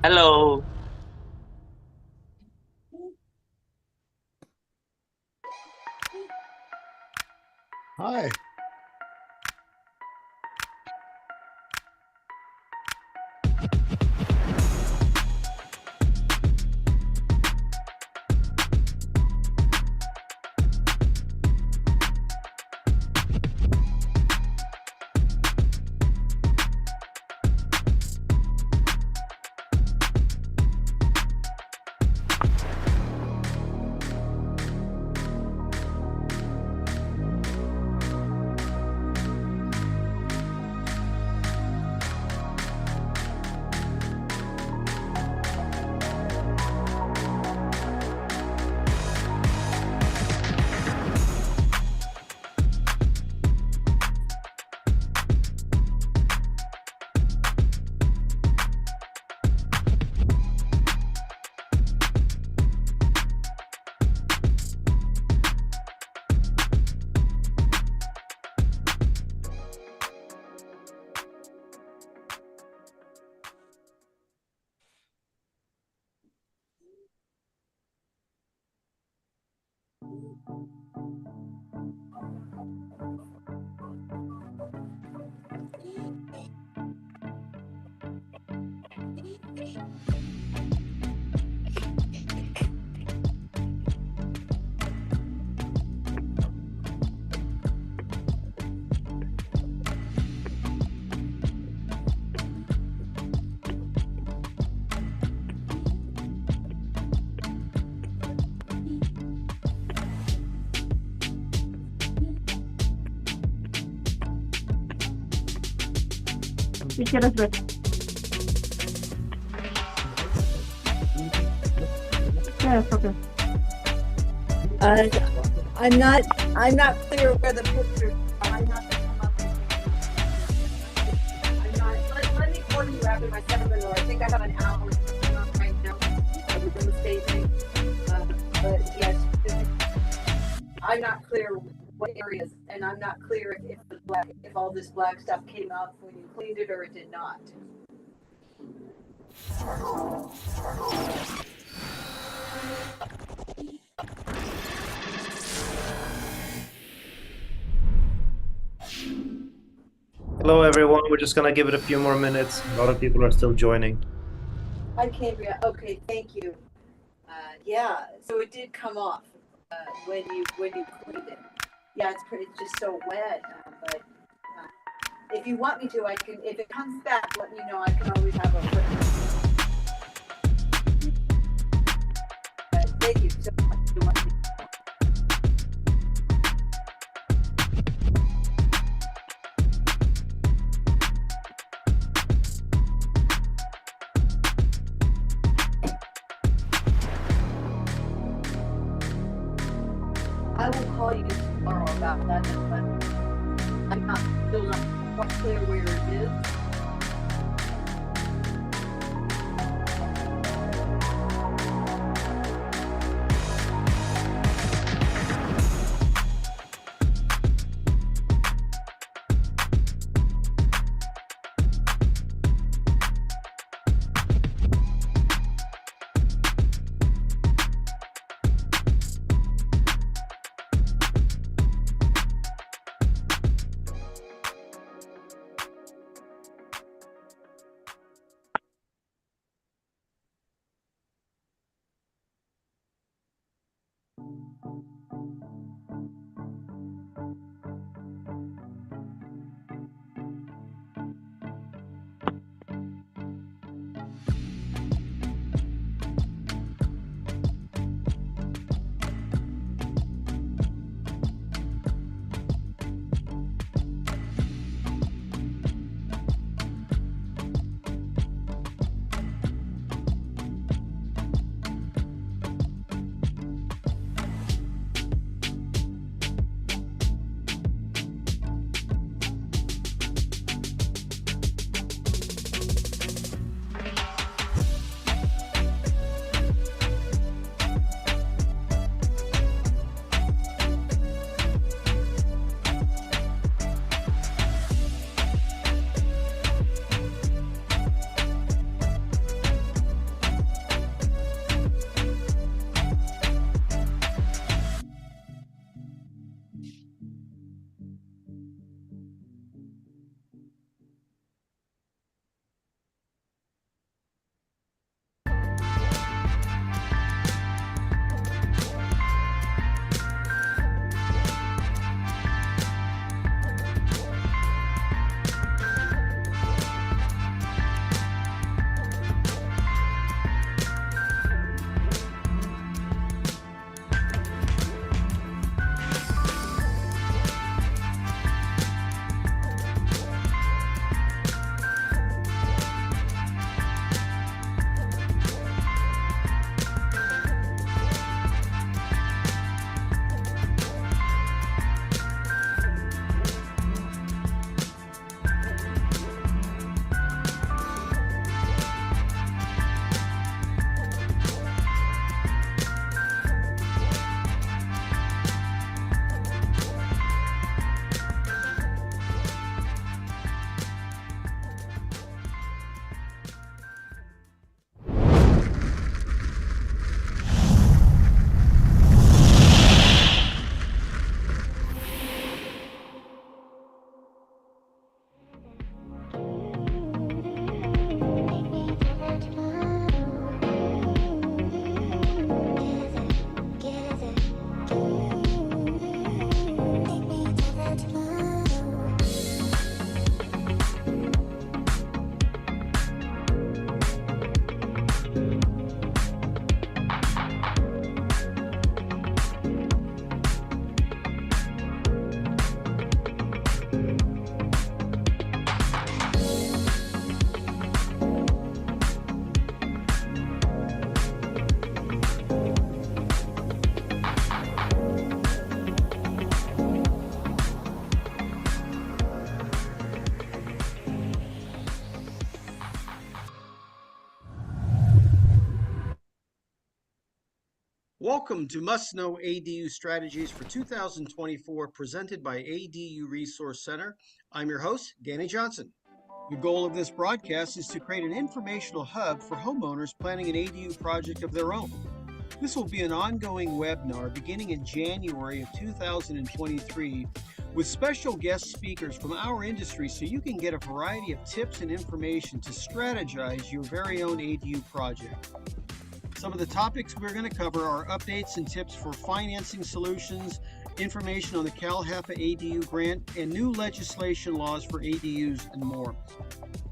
Hello. Hi. ¿Qué quieres ver? ¿Qué es? Ok. Uh, I'm not. I'm not clear where the picture. I'm not. I'm not. Let me call you after my seminar. I think I have an hour right now. I'm staging. But yes, I'm not clear what areas, and I'm not clear if all this black stuff came up when you cleaned it or it did not. Hello, everyone. We're just gonna give it a few more minutes. A lot of people are still joining. Hi, Cambria. Okay, thank you. Yeah, so it did come off when you cleaned it. Yeah, it's just so wet. But if you want me to, I can. If it comes back, let me know. I can always have a. Thank you so much. I will call you tomorrow about that, but I'm not still not quite clear where it is. Welcome to Must Know ADU Strategies for 2024, presented by ADU Resource Center. I'm your host, Danny Johnson. The goal of this broadcast is to create an informational hub for homeowners planning an ADU project of their own. This will be an ongoing webinar beginning in January of 2023 with special guest speakers from our industry so you can get a variety of tips and information to strategize your very own ADU project. Some of the topics we're going to cover are updates and tips for financing solutions, information on the CalHAPA ADU grant, and new legislation laws for ADUs and more.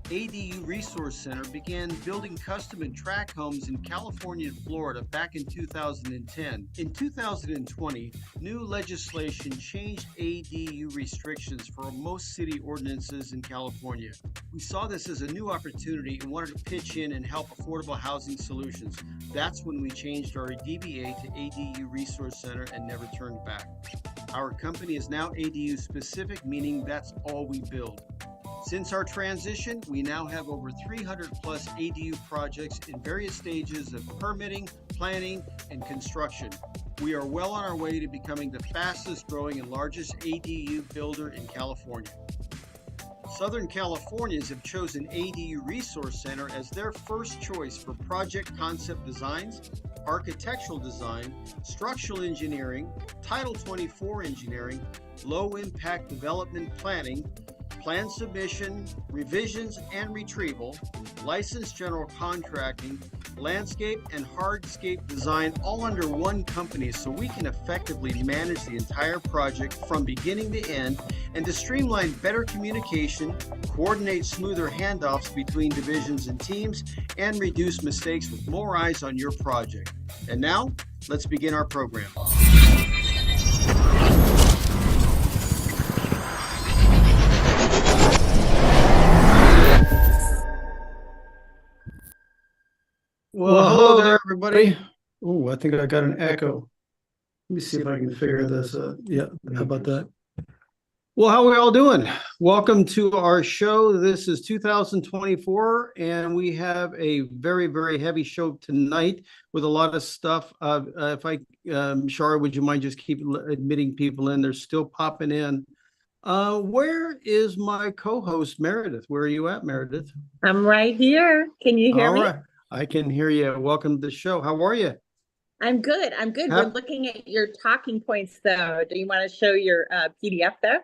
ADU Resource Center began building custom and tract homes in California and Florida back in 2010. In 2020, new legislation changed ADU restrictions for most city ordinances in California. We saw this as a new opportunity and wanted to pitch in and help affordable housing solutions. That's when we changed our DBA to ADU Resource Center and never turned back. Our company is now ADU specific, meaning that's all we build. Since our transition, we now have over 300 plus ADU projects in various stages of permitting, planning, and construction. We are well on our way to becoming the fastest growing and largest ADU builder in California. Southern Californians have chosen ADU Resource Center as their first choice for project concept designs, architectural design, structural engineering, Title 24 engineering, low impact development planning, plan submission, revisions and retrieval, licensed general contracting, landscape and hardscape design all under one company so we can effectively manage the entire project from beginning to end and to streamline better communication, coordinate smoother handoffs between divisions and teams, and reduce mistakes with more eyes on your project. And now, let's begin our program. Well, hello there, everybody. Oh, I think I got an echo. Let me see if I can figure this out. Yeah, how about that? Well, how are we all doing? Welcome to our show. This is 2024, and we have a very, very heavy show tonight with a lot of stuff. Shara, would you mind just keep admitting people in? They're still popping in. Where is my co-host, Meredith? Where are you at, Meredith? I'm right here. Can you hear me? Right. I can hear you. Welcome to the show. How are you? I'm good. We're looking at your talking points, though. Do you want to show your PDF there?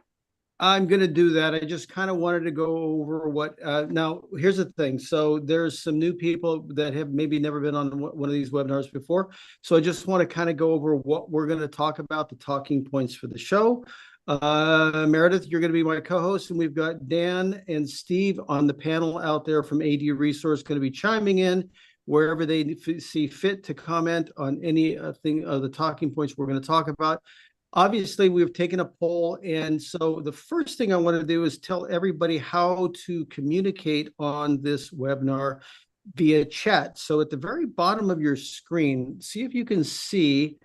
I'm going to do that. I just kind of wanted to go over what, now here's the thing. So there's some new people that have maybe never been on one of these webinars before. So I just want to kind of go over what we're going to talk about, the talking points for the show. Meredith, you're going to be my co-host, and we've got Dan and Steve on the panel out there from ADU Resource going to be chiming in wherever they see fit to comment on any thing of the talking points we're going to talk about. Obviously, we've taken a poll, and so the first thing I want to do is tell everybody how to communicate on this webinar via chat. So at the very bottom of your screen, see if you can see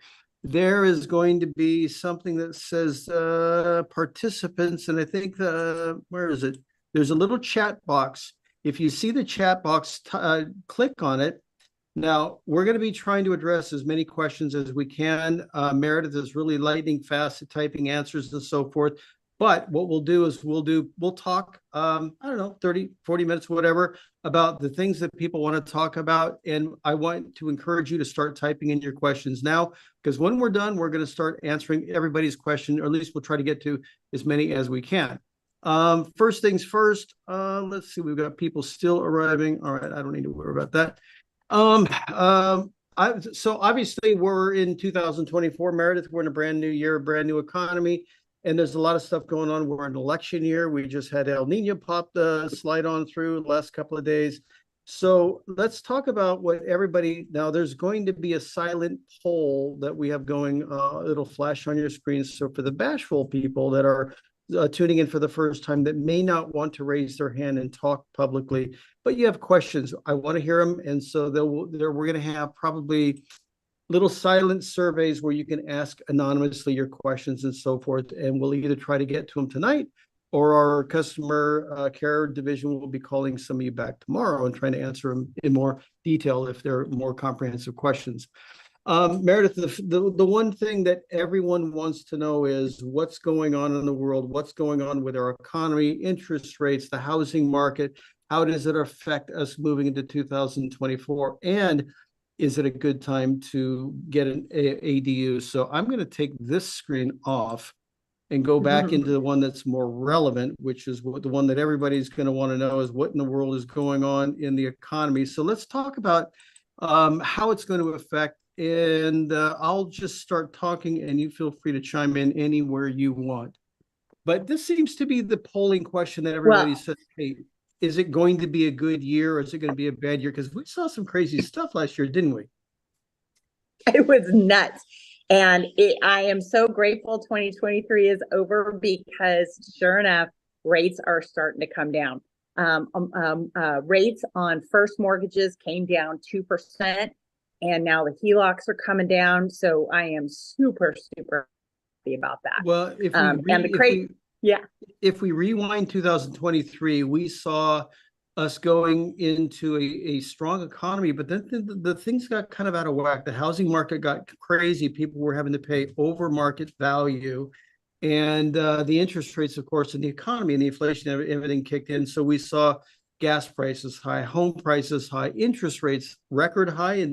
there is going to be something that says participants, and I think where is it? There's a little chat box. If you see the chat box, click on it. Now, we're going to be trying to address as many questions as we can. Meredith is really lightning fast at typing answers and so forth. But what we'll do is we'll talk, I don't know, 30, 40 minutes, whatever, about the things that people want to talk about. And I want to encourage you to start typing in your questions now, because when we're done, we're going to start answering everybody's question, or at least we'll try to get to as many as we can. First things first, let's see, we've got people still arriving. All right, I don't need to worry about that. So obviously we're in 2024, Meredith, we're in a brand new year, brand new economy, and there's a lot of stuff going on. We're in an election year. We just had El Nino pop the slide on through the last couple of days. So let's talk about what everybody, now there's going to be a silent poll that we have going, it'll flash on your screen. So for the bashful people that are tuning in for the first time that may not want to raise their hand and talk publicly, but you have questions, I want to hear them. And so we're going to have probably little silent surveys where you can ask anonymously your questions and so forth. And we'll either try to get to them tonight, or our customer care division will be calling some of you back tomorrow and trying to answer them in more detail if they're more comprehensive questions. Meredith, the one thing that everyone wants to know is what's going on in the world, what's going on with our economy, interest rates, the housing market. How does it affect us moving into 2024? And is it a good time to get an ADU? So I'm going to take this screen off and go back into the one that's more relevant, which is the one that everybody's going to want to know is what in the world is going on in the economy. So let's talk about how it's going to affect. And I'll just start talking and you feel free to chime in anywhere you want. But this seems to be the polling question that everybody says, hey, is it going to be a good year or is it going to be a bad year? Because we saw some crazy stuff last year, didn't we? It was nuts. And I am so grateful 2023 is over because sure enough, rates are starting to come down. Rates on first mortgages came down 2%. And now the HELOCs are coming down. So I am super, super happy about that. Well, if we rewind 2023, we saw us going into a strong economy, but then the things got kind of out of whack. The housing market got crazy. People were having to pay over market value. And the interest rates, of course, in the economy and the inflation, everything kicked in. So we saw gas prices high, home prices high, interest rates record high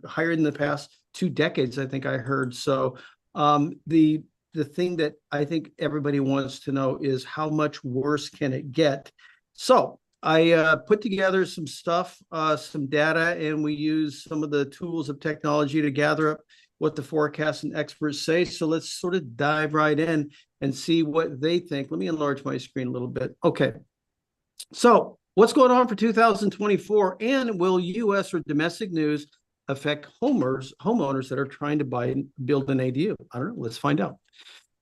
higher in the past 2 decades, I think I heard. So the thing that I think everybody wants to know is how much worse can it get? So I put together some stuff, some data, and we use some of the tools of technology to gather up what the forecasts and experts say. So let's sort of dive right in and see what they think. Let me enlarge my screen a little bit. Okay. So what's going on for 2024? And will U.S. or domestic news affect homeowners that are trying to buy and build an ADU? I don't know. Let's find out.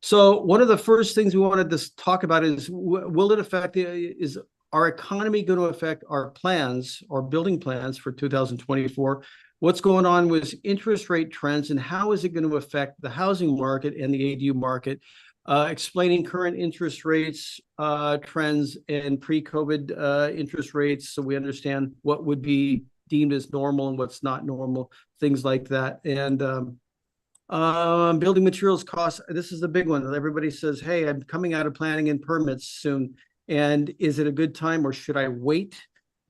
So one of the first things we wanted to talk about is, will it affect, is our economy going to affect our plans, our building plans for 2024? What's going on with interest rate trends and how is it going to affect the housing market and the ADU market? Explaining current interest rates, trends, and pre-COVID interest rates, so we understand what would be deemed as normal and what's not normal, things like that. And building materials costs, this is the big one. Everybody says, hey, I'm coming out of planning and permits soon. And is it a good time or should I wait?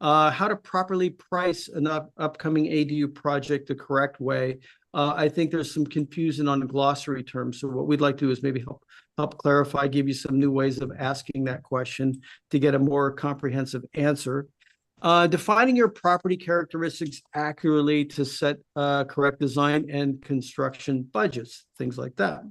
How to properly price an upcoming ADU project the correct way. I think there's some confusion on the glossary terms. So what we'd like to do is maybe help clarify, give you some new ways of asking that question to get a more comprehensive answer. Defining your property characteristics accurately to set correct design and construction budgets, things like that.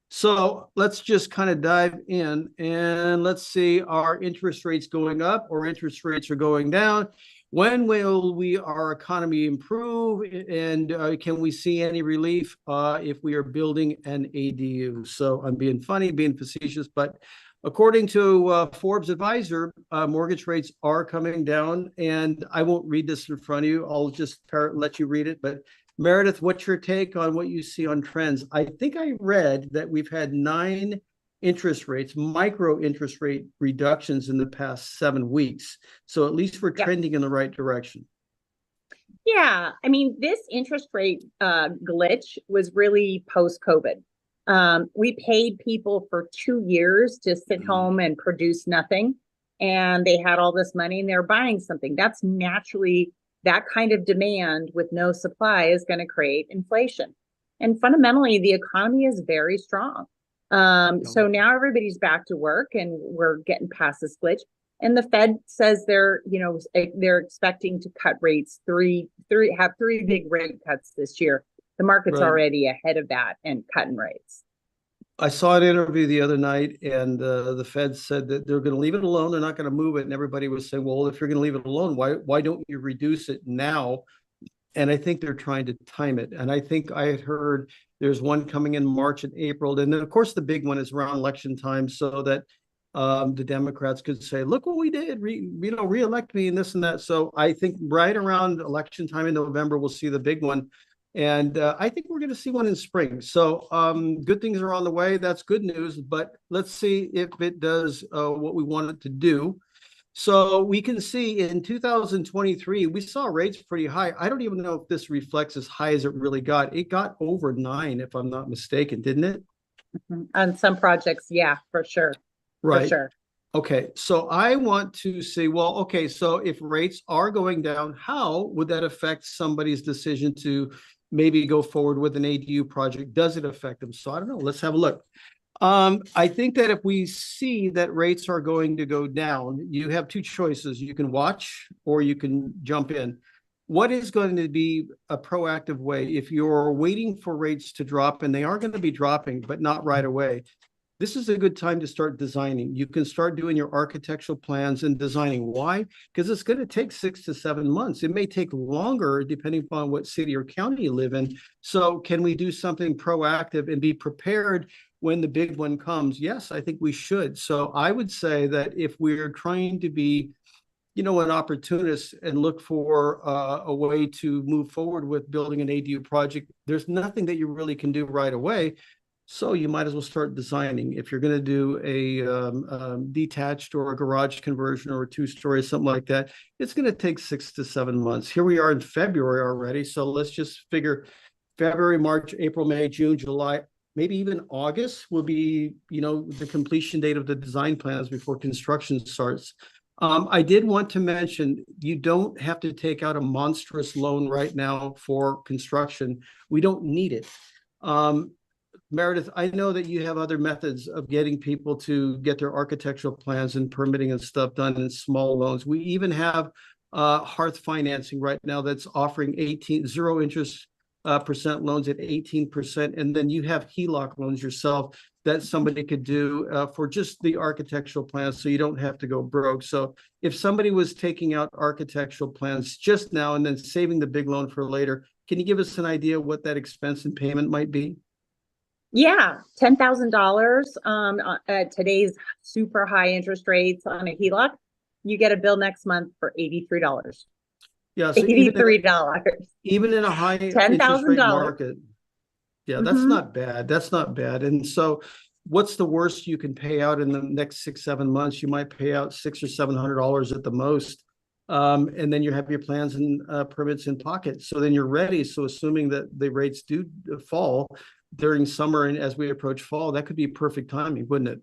So let's just kind of dive in and let's see, are interest rates going up or interest rates are going down? When will our economy improve? And can we see any relief if we are building an ADU? So I'm being funny, being facetious, but according to Forbes Advisor, mortgage rates are coming down. And I won't read this in front of you. I'll just let you read it. But Meredith, what's your take on what you see on trends? I think I read that we've had 9 interest rates, micro interest rate reductions in the past 7 weeks. So at least we're trending in the right direction. Yeah, I mean, this interest rate glitch was really post-COVID. We paid people for 2 years to sit home and produce nothing. And they had all this money and they're buying something. That's naturally, that kind of demand with no supply is going to create inflation. And fundamentally, the economy is very strong. So now everybody's back to work and we're getting past this glitch. And the Fed says they're expecting to cut rates, have three big rate cuts this year. The market's already ahead of that and cutting rates. I saw an interview the other night and the Fed said that they're going to leave it alone. They're not going to move it. And everybody was saying, well, if you're going to leave it alone, why don't you reduce it now? And I think they're trying to time it. And I think I had heard there's one coming in March and April. And then, of course, the big one is around election time so that the Democrats could say, look what we did, reelect me and this and that. So I think right around election time in November, we'll see the big one. And I think we're going to see one in spring. So good things are on the way. That's good news. But let's see if it does what we want it to do. So we can see in 2023, we saw rates pretty high. I don't even know if this reflects as high as it really got. It got over 9, if I'm not mistaken, didn't it? On some projects, yeah, for sure. For Right. sure. Okay, so I want to say, well, okay, so if rates are going down, how would that affect somebody's decision to maybe go forward with an ADU project? Does it affect them? So I don't know. Let's have a look. I think that if we see that rates are going to go down, you have two choices. You can watch or you can jump in. What is going to be a proactive way if you're waiting for rates to drop, and they are going to be dropping, but not right away? This is a good time to start designing. You can start doing your architectural plans and designing. Why? Because it's going to take 6 to 7 months. It may take longer depending upon what city or county you live in. So can we do something proactive and be prepared when the big one comes? Yes, I think we should. So I would say that if we're trying to be, an opportunist and look for a way to move forward with building an ADU project, there's nothing that you really can do right away. So you might as well start designing. If you're going to do a detached or a garage conversion or a 2-story, something like that, it's going to take 6 to 7 months. Here we are in February already. So let's just figure February, March, April, May, June, July, maybe even August will be, the completion date of the design plans before construction starts. I did want to mention, you don't have to take out a monstrous loan right now for construction. We don't need it. Meredith, I know that you have other methods of getting people to get their architectural plans and permitting and stuff done in small loans. We even have Hearth Financing right now that's offering 0 interest percent loans at 18%. And then you have HELOC loans yourself that somebody could do for just the architectural plans, so you don't have to go broke. So if somebody was taking out architectural plans just now and then saving the big loan for later, can you give us an idea what that expense and payment might be? Yeah, $10,000 at today's super high interest rates on a HELOC, you get a bill next month for $83. Yeah, so $83. Even in a high $10,000 market. Yeah, that's not bad. That's not bad. And so what's the worst you can pay out in the next 6, 7 months? You might pay out $600 or $700 at the most. And then you have your plans and permits in pocket. So then you're ready. So assuming that the rates do fall during summer and as we approach fall, that could be perfect timing, wouldn't it?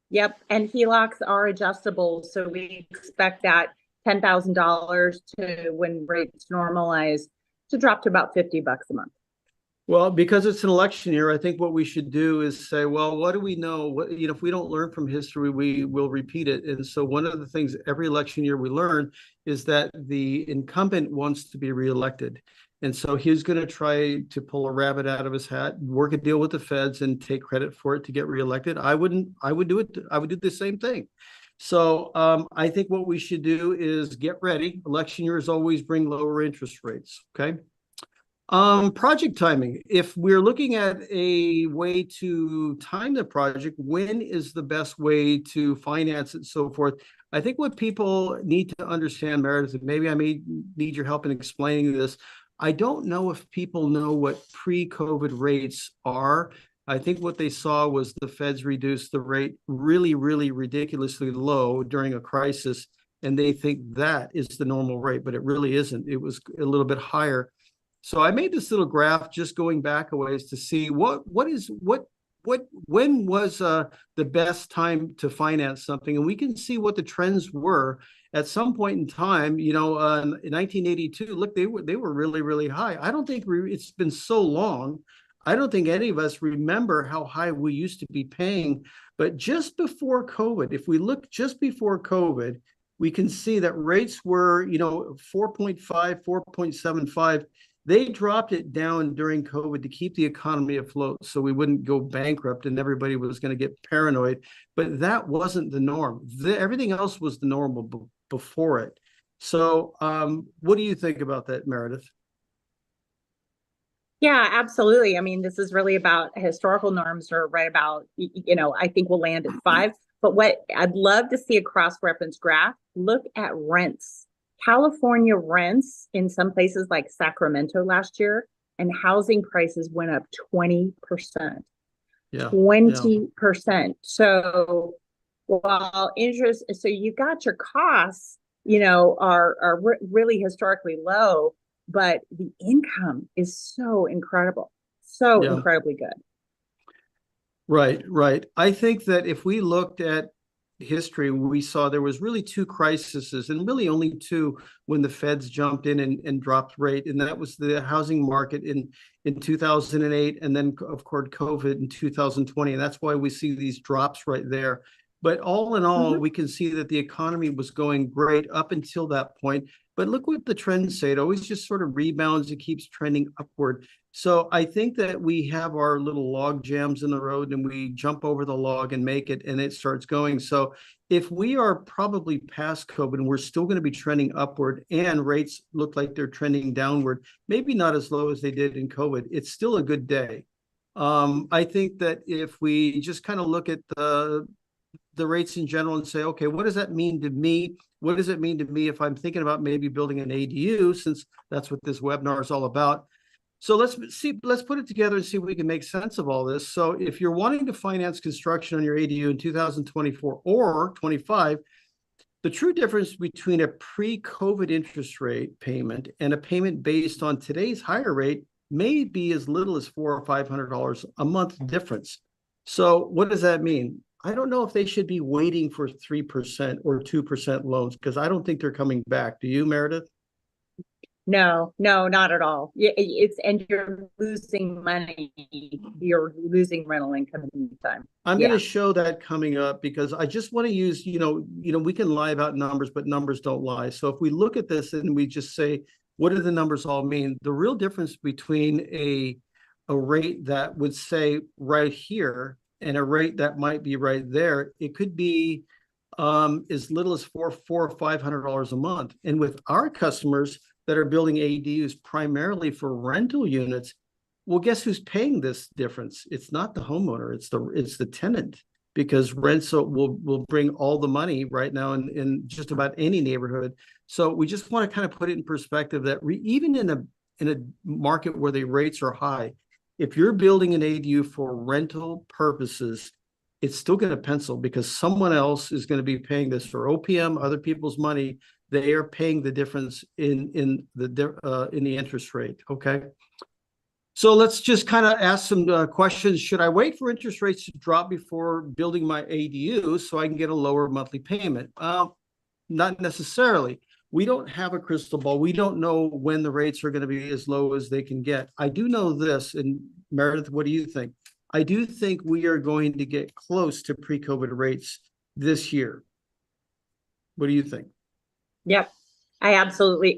Yep. And HELOCs are adjustable. So we expect that $10,000 to, when rates normalize, to drop to about $50 a month. Well, because it's an election year, I think what we should do is say, well, what do we know? What, if we don't learn from history, we will repeat it. And so one of the things every election year we learn is that the incumbent wants to be reelected. And so he's going to try to pull a rabbit out of his hat, work a deal with the feds and take credit for it to get reelected. I would do it. I would do the same thing. So I think what we should do is get ready. Election years always bring lower interest rates. Okay. Project timing. If we're looking at a way to time the project, when is the best way to finance it and so forth? I think what people need to understand, Meredith, and maybe I may need your help in explaining this. I don't know if people know what pre-COVID rates are. I think what they saw was the feds reduce the rate really, really ridiculously low during a crisis, and they think that is the normal rate, but it really isn't. It was a little bit higher. So I made this little graph just going back a ways to see when was the best time to finance something, and we can see what the trends were at some point in time. In 1982, look, they were really, really high. I don't think it's been so long. I don't think any of us remember how high we used to be paying. But just before COVID, if we look just before COVID, we can see that rates were 4.5, 4.75. They dropped it down during COVID to keep the economy afloat so we wouldn't go bankrupt and everybody was going to get paranoid. But that wasn't the norm. Everything else was the normal before it. So what do you think about that, Meredith? Yeah, absolutely. I mean, this is really about historical norms are right about, I think we'll land at 5. But what I'd love to see a cross-reference graph, look at rents. California rents in some places like Sacramento last year, and housing prices went up 20%. Yeah, 20%. So while interest, so you got your costs, you know, are really historically low, but the income is so incredible, so Yeah. incredibly good. Right, right. I think that if we looked at history, we saw there was really two crises, and really only two, when the feds jumped in and dropped rate. And that was the housing market in 2008, and then of course COVID in 2020. And that's why we see these drops right there. But all in all, we can see that the economy was going great up until that point. But look what the trends say. It always just sort of rebounds. It keeps trending upward. So I think that we have our little log jams in the road, and we jump over the log and make it, and it starts going. So if we are probably past COVID and we're still going to be trending upward, and rates look like they're trending downward, maybe not as low as they did in COVID, it's still a good day. I think that if we just kind of look at the rates in general and say, okay, what does that mean to me? What does it mean to me if I'm thinking about maybe building an ADU, since that's what this webinar is all about? So let's put it together and see if we can make sense of all this. So if you're wanting to finance construction on your ADU in 2024 or 25, the true difference between a pre-COVID interest rate payment and a payment based on today's higher rate may be as little as $400 or $500 a month difference. So what does that mean? I don't know if they should be waiting for 3% or 2% loans, because I don't think they're coming back. Do you, Meredith? No, not at all. And you're losing money. You're losing rental income in the meantime. I'm going to show that coming up, because I just want to use, we can lie about numbers, but numbers don't lie. So if we look at this and we just say, what do the numbers all mean? The real difference between a rate that would say right here and a rate that might be right there, it could be as little as $400 or $500 a month. And with our customers that are building ADUs primarily for rental units, well, guess who's paying this difference? It's not the homeowner, it's the tenant, because rents will bring all the money right now in just about any neighborhood. So we just want to kind of put it in perspective that even in a market where the rates are high, if you're building an ADU for rental purposes, it's still going to pencil, because someone else is going to be paying this for OPM, other people's money. They are paying the difference in the interest rate. Okay. So let's just kind of ask some questions. Should I wait for interest rates to drop before building my ADU so I can get a lower monthly payment? Not necessarily. We don't have a crystal ball. We don't know when the rates are going to be as low as they can get. I do know this, and Meredith, what do you think? I do think we are going to get close to pre-COVID rates this year. What do you think? Yep, absolutely.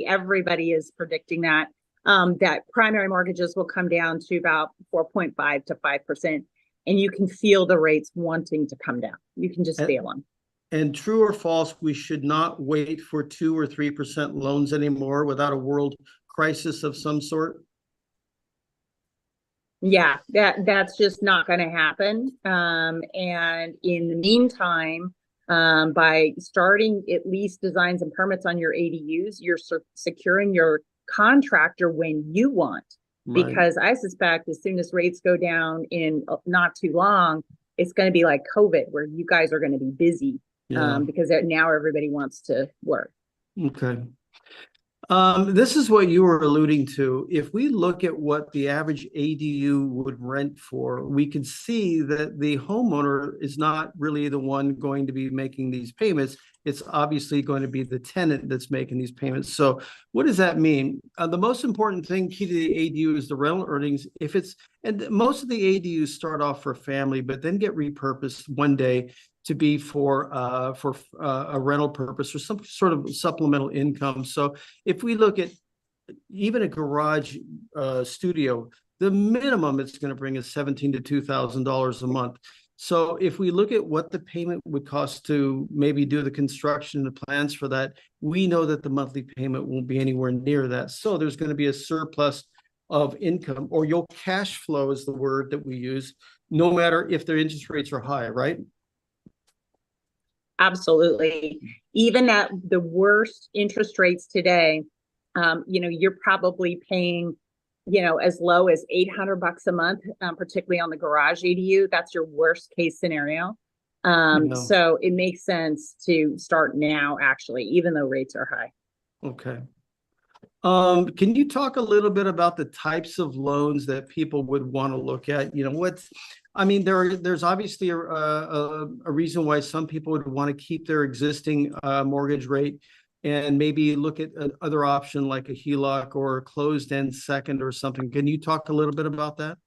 Everybody is predicting that, that primary mortgages will come down to about 4.5 to 5%. And you can feel the rates wanting to come down. You can just feel them. And true or false, we should not wait for 2 or 3% loans anymore without a world crisis of some sort. Yeah, that's just not going to happen. And in the meantime, by starting at least designs and permits on your ADUs, you're securing your contractor when you want. Right. Because I suspect as soon as rates go down in not too long, it's going to be like COVID, where you guys are going to be busy. Yeah. Because now everybody wants to work. Okay. This is what you were alluding to. If we look at what the average ADU would rent for, we can see that the homeowner is not really the one going to be making these payments. It's obviously going to be the tenant that's making these payments. So what does that mean? The most important thing key to the ADU is the rental earnings. And most of the ADUs start off for family, but then get repurposed one day to be for a rental purpose or some sort of supplemental income. So if we look at even a garage studio, the minimum it's going to bring is $1,700 to $2,000 a month. So if we look at what the payment would cost to maybe do the construction and the plans for that, we know that the monthly payment won't be anywhere near that. So there's going to be a surplus of income, or your cash flow is the word that we use, no matter if their interest rates are high, right? Absolutely. Even at the worst interest rates today, you're probably paying, as low as $800 a month, particularly on the garage ADU. That's your worst case scenario. Yeah. So it makes sense to start now, actually, even though rates are high. Okay. Can you talk a little bit about the types of loans that people would want to look at? You know, I mean, there's obviously a reason why some people would want to keep their existing mortgage rate and maybe look at another option like a HELOC or a closed-end second or something. Can you talk a little bit about that?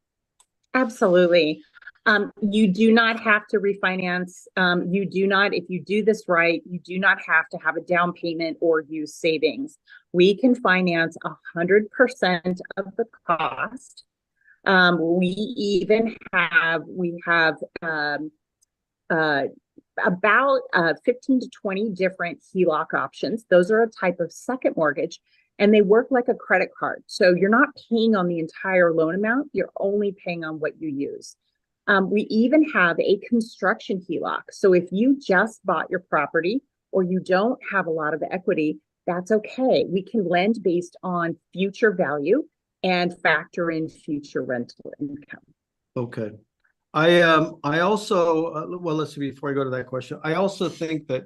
Absolutely. You do not have to refinance. You do not, if you do this right, you do not have to have a down payment or use savings. We can finance 100% of the cost. We have about 15 to 20 different HELOC options. Those are a type of second mortgage, and they work like a credit card. So you're not paying on the entire loan amount. You're only paying on what you use. We even have a construction HELOC. So if you just bought your property or you don't have a lot of equity, that's okay. We can lend based on future value and factor in future rental income. Okay. I also, well, let's see, before I go to that question, I also think that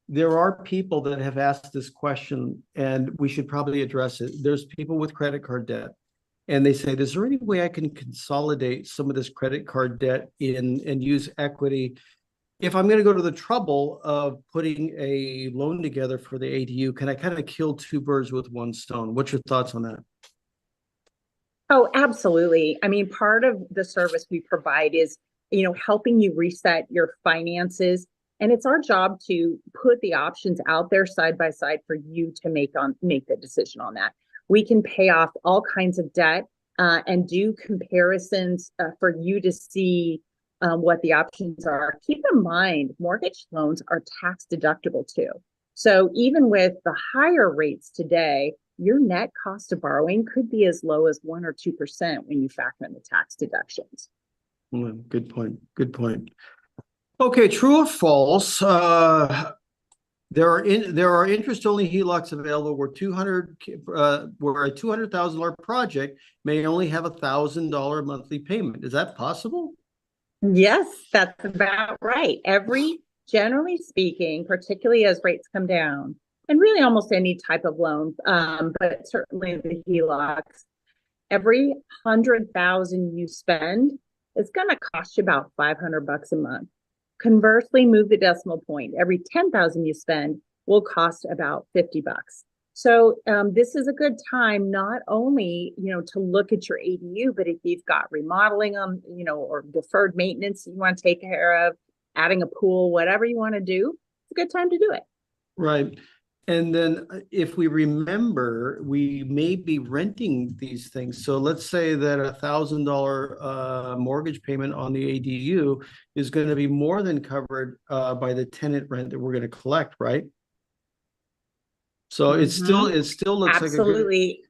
there are people that have asked this question and we should probably address it. There's people with credit card debt and they say, is there any way I can consolidate some of this credit card debt and use equity? If I'm going to go to the trouble of putting a loan together for the ADU, can I kind of kill two birds with one stone? What's your thoughts on that? Oh, absolutely. I mean, part of the service we provide is, helping you reset your finances. And it's our job to put the options out there side by side for you to make the decision on that. We can pay off all kinds of debt and do comparisons for you to see what the options are. Keep in mind, mortgage loans are tax deductible too. So even with the higher rates today, your net cost of borrowing could be as low as 1 or 2% when you factor in the tax deductions. Good point. Good point. Okay, true or false? There are interest-only HELOCs available where a $200,000 project may only have $1,000 monthly payment. Is that possible? Yes, that's about right. Generally speaking, particularly as rates come down, and really almost any type of loan, but certainly the HELOCs, every $100,000 you spend is going to cost you about $500 a month. Conversely, move the decimal point. Every $10,000 you spend will cost about $50. So this is a good time not only to look at your ADU, but if you've got remodeling them, or deferred maintenance you want to take care of, adding a pool, whatever you want to do, it's a good time to do it. Right. And then if we remember, we may be renting these things. So let's say that $1,000 mortgage payment on the ADU is going to be more than covered by the tenant rent that we're going to collect, right? So it still looks absolutely.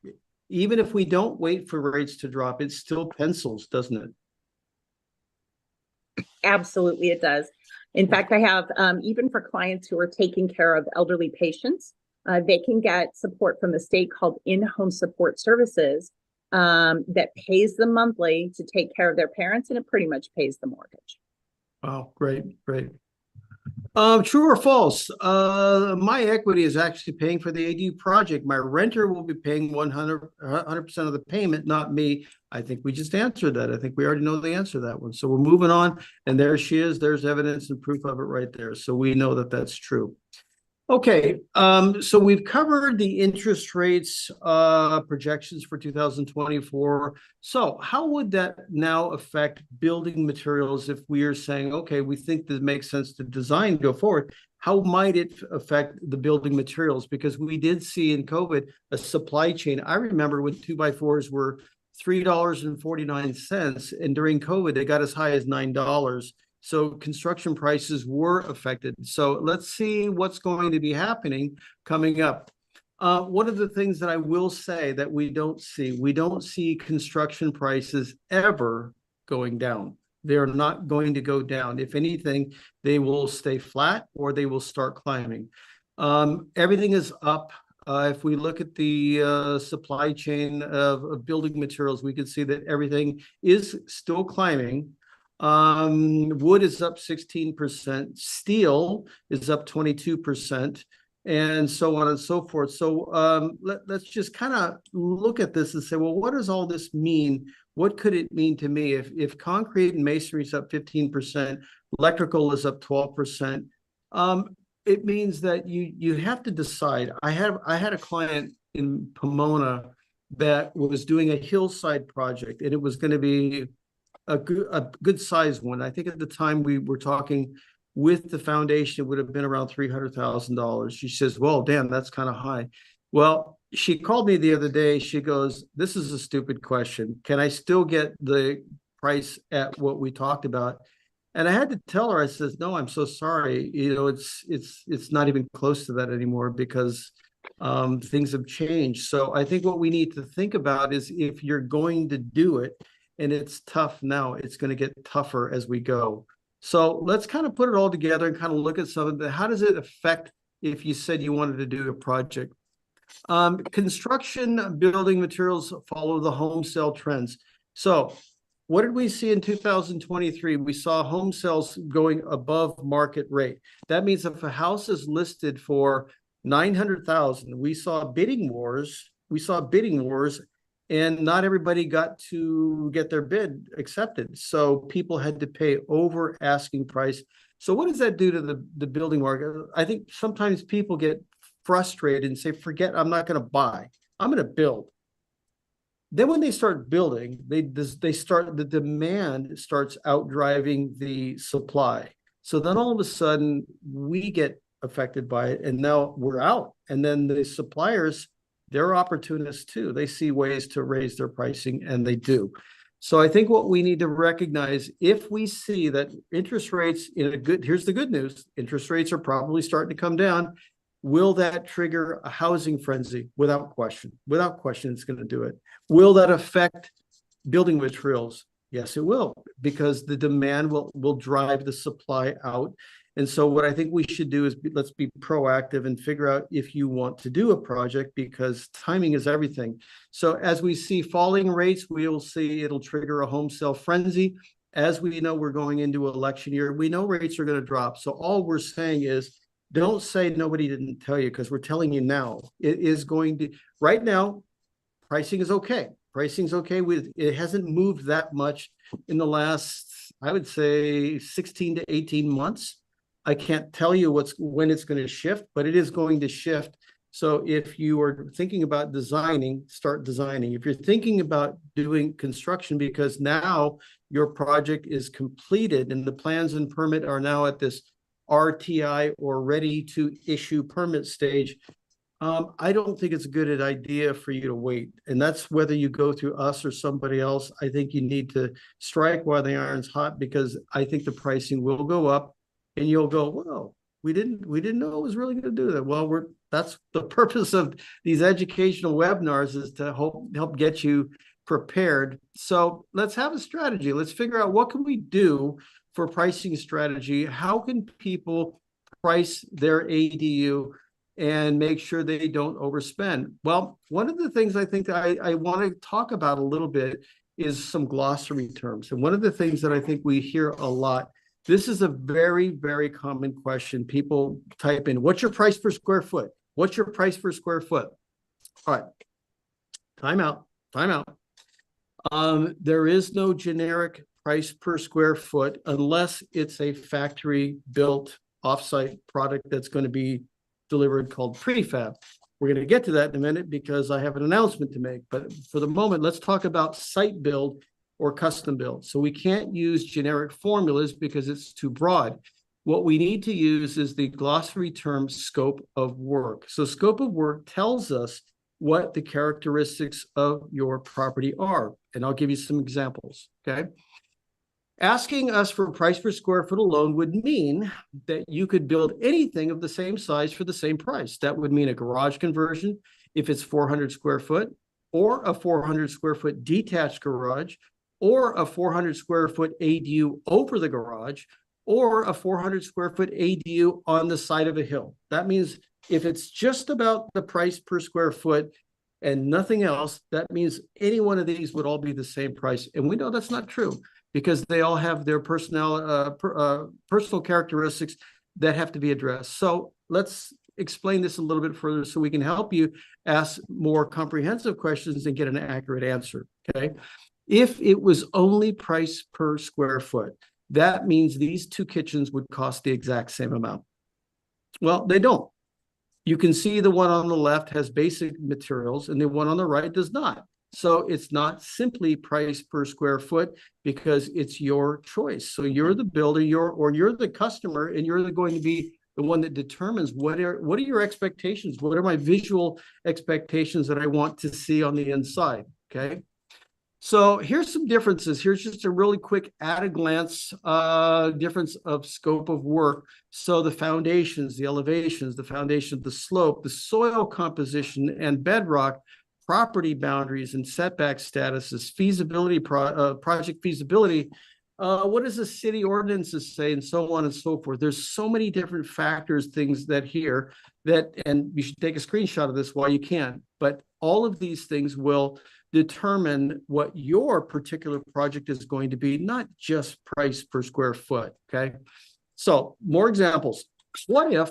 Like even if we don't wait for rates to drop, it still pencils, doesn't it? Absolutely, it does. In fact, I have, even for clients who are taking care of elderly patients, they can get support from the state called in-home support services that pays them monthly to take care of their parents, and it pretty much pays the mortgage. Wow, great, great. True or false? My equity is actually paying for the ADU project. My renter will be paying 100% of the payment, not me. I think we just answered that. I think we already know the answer to that one. So we're moving on, and there she is. There's evidence and proof of it right there. So we know that that's true. Okay, so we've covered the interest rates projections for 2024. So how would that now affect building materials if we are saying, okay, we think that makes sense to design go forward? How might it affect the building materials? Because we did see in COVID a supply chain. I remember when 2x4s were $3.49, and during COVID, they got as high as $9. So construction prices were affected. So let's see what's going to be happening coming up. One of the things that I will say that we don't see construction prices ever going down. They're not going to go down. If anything, they will stay flat or they will start climbing. Everything is up. If we look at the supply chain of building materials, we can see that everything is still climbing. Wood is up 16%. Steel is up 22%. And so on and so forth. So let's just kind of look at this and say, well, what does all this mean? What could it mean to me if concrete and masonry is up 15%, electrical is up 12%? It means that you have to decide. I had a client in Pomona that was doing a hillside project, and it was going to be a good size one. I think at the time we were talking with the foundation, it would have been around $300,000. She says, well, Dan, that's kind of high. Well, she called me the other day. She goes, this is a stupid question. Can I still get the price at what we talked about? And I had to tell her, I said, no, I'm so sorry. You know, it's not even close to that anymore because things have changed. So I think what we need to think about is if you're going to do it and it's tough now, it's going to get tougher as we go. So let's kind of put it all together and kind of look at some of the, how does it affect if you said you wanted to do a project? Construction building materials follow the home sale trends. So what did we see in 2023? We saw home sales going above market rate. That means if a house is listed for 900,000, we saw bidding wars. And not everybody got to get their bid accepted. So people had to pay over asking price. So what does that do to the building market? I think sometimes people get frustrated and say, forget, I'm not going to buy. I'm going to build. Then when they start building, the demand starts outdriving the supply. So then all of a sudden we get affected by it, and now we're out. And then the suppliers, they're opportunists too. They see ways to raise their pricing, and they do. So I think what we need to recognize, if we see that interest rates here's the good news, interest rates are probably starting to come down. Will that trigger a housing frenzy? Without question. Without question, it's going to do it. Will that affect building materials? Yes, it will, because the demand will drive the supply out. And so what I think we should do is let's be proactive and figure out if you want to do a project, because timing is everything. So as we see falling rates, we'll see it'll trigger a home sale frenzy. As we know, we're going into election year. We know rates are going to drop. So all we're saying is, don't say nobody didn't tell you, because we're telling you now. It is going to, right now, pricing is okay. Pricing's okay. It hasn't moved that much in the last, I would say, 16 to 18 months. I can't tell you when it's going to shift, but it is going to shift. So if you are thinking about designing, start designing. If you're thinking about doing construction because now your project is completed and the plans and permit are now at this RTI or ready to issue permit stage, I don't think it's a good idea for you to wait. And that's whether you go through us or somebody else. I think you need to strike while the iron's hot, because I think the pricing will go up. And you'll go, well, we didn't know it was really going to do that. Well, that's the purpose of these educational webinars, is to help get you prepared. So let's have a strategy. Let's figure out what can we do for pricing strategy. How can people price their ADU and make sure they don't overspend? Well, one of the things I think that I want to talk about a little bit is some glossary terms. And one of the things that I think we hear a lot, this is a very, very common question. People type in, what's your price per square foot? What's your price per square foot? All right, time out. There is no generic price per square foot unless it's a factory built offsite product that's going to be delivered, called prefab. We're going to get to that in a minute because I have an announcement to make. But for the moment, let's talk about site build or custom build. So we can't use generic formulas because it's too broad. What we need to use is the glossary term scope of work. So scope of work tells us what the characteristics of your property are. And I'll give you some examples, okay? Asking us for price per square foot alone would mean that you could build anything of the same size for the same price. That would mean a garage conversion if it's 400 square foot, or a 400 square foot detached garage, or a 400 square foot ADU over the garage, or a 400 square foot ADU on the side of a hill. That means if it's just about the price per square foot and nothing else, that means any one of these would all be the same price. And we know that's not true. because they all have their personal characteristics that have to be addressed. So let's explain this a little bit further so we can help you ask more comprehensive questions and get an accurate answer, okay? If it was only price per square foot, that means these two kitchens would cost the exact same amount. Well, they don't. You can see the one on the left has basic materials and the one on the right does not. So it's not simply price per square foot because it's your choice. So you're the builder, you're the customer, and you're going to be the one that determines what are your expectations? What are my visual expectations that I want to see on the inside, okay? So here's some differences. Here's just a really quick at a glance difference of scope of work. So the foundations, the elevations, the foundation, the slope, the soil composition and bedrock, property boundaries and setback statuses, feasibility, project feasibility, what does the city ordinances say, and so on and so forth. There's so many different factors, things that here that, and you should take a screenshot of this while you can, but all of these things will determine what your particular project is going to be, not just price per square foot, okay? So more examples. What if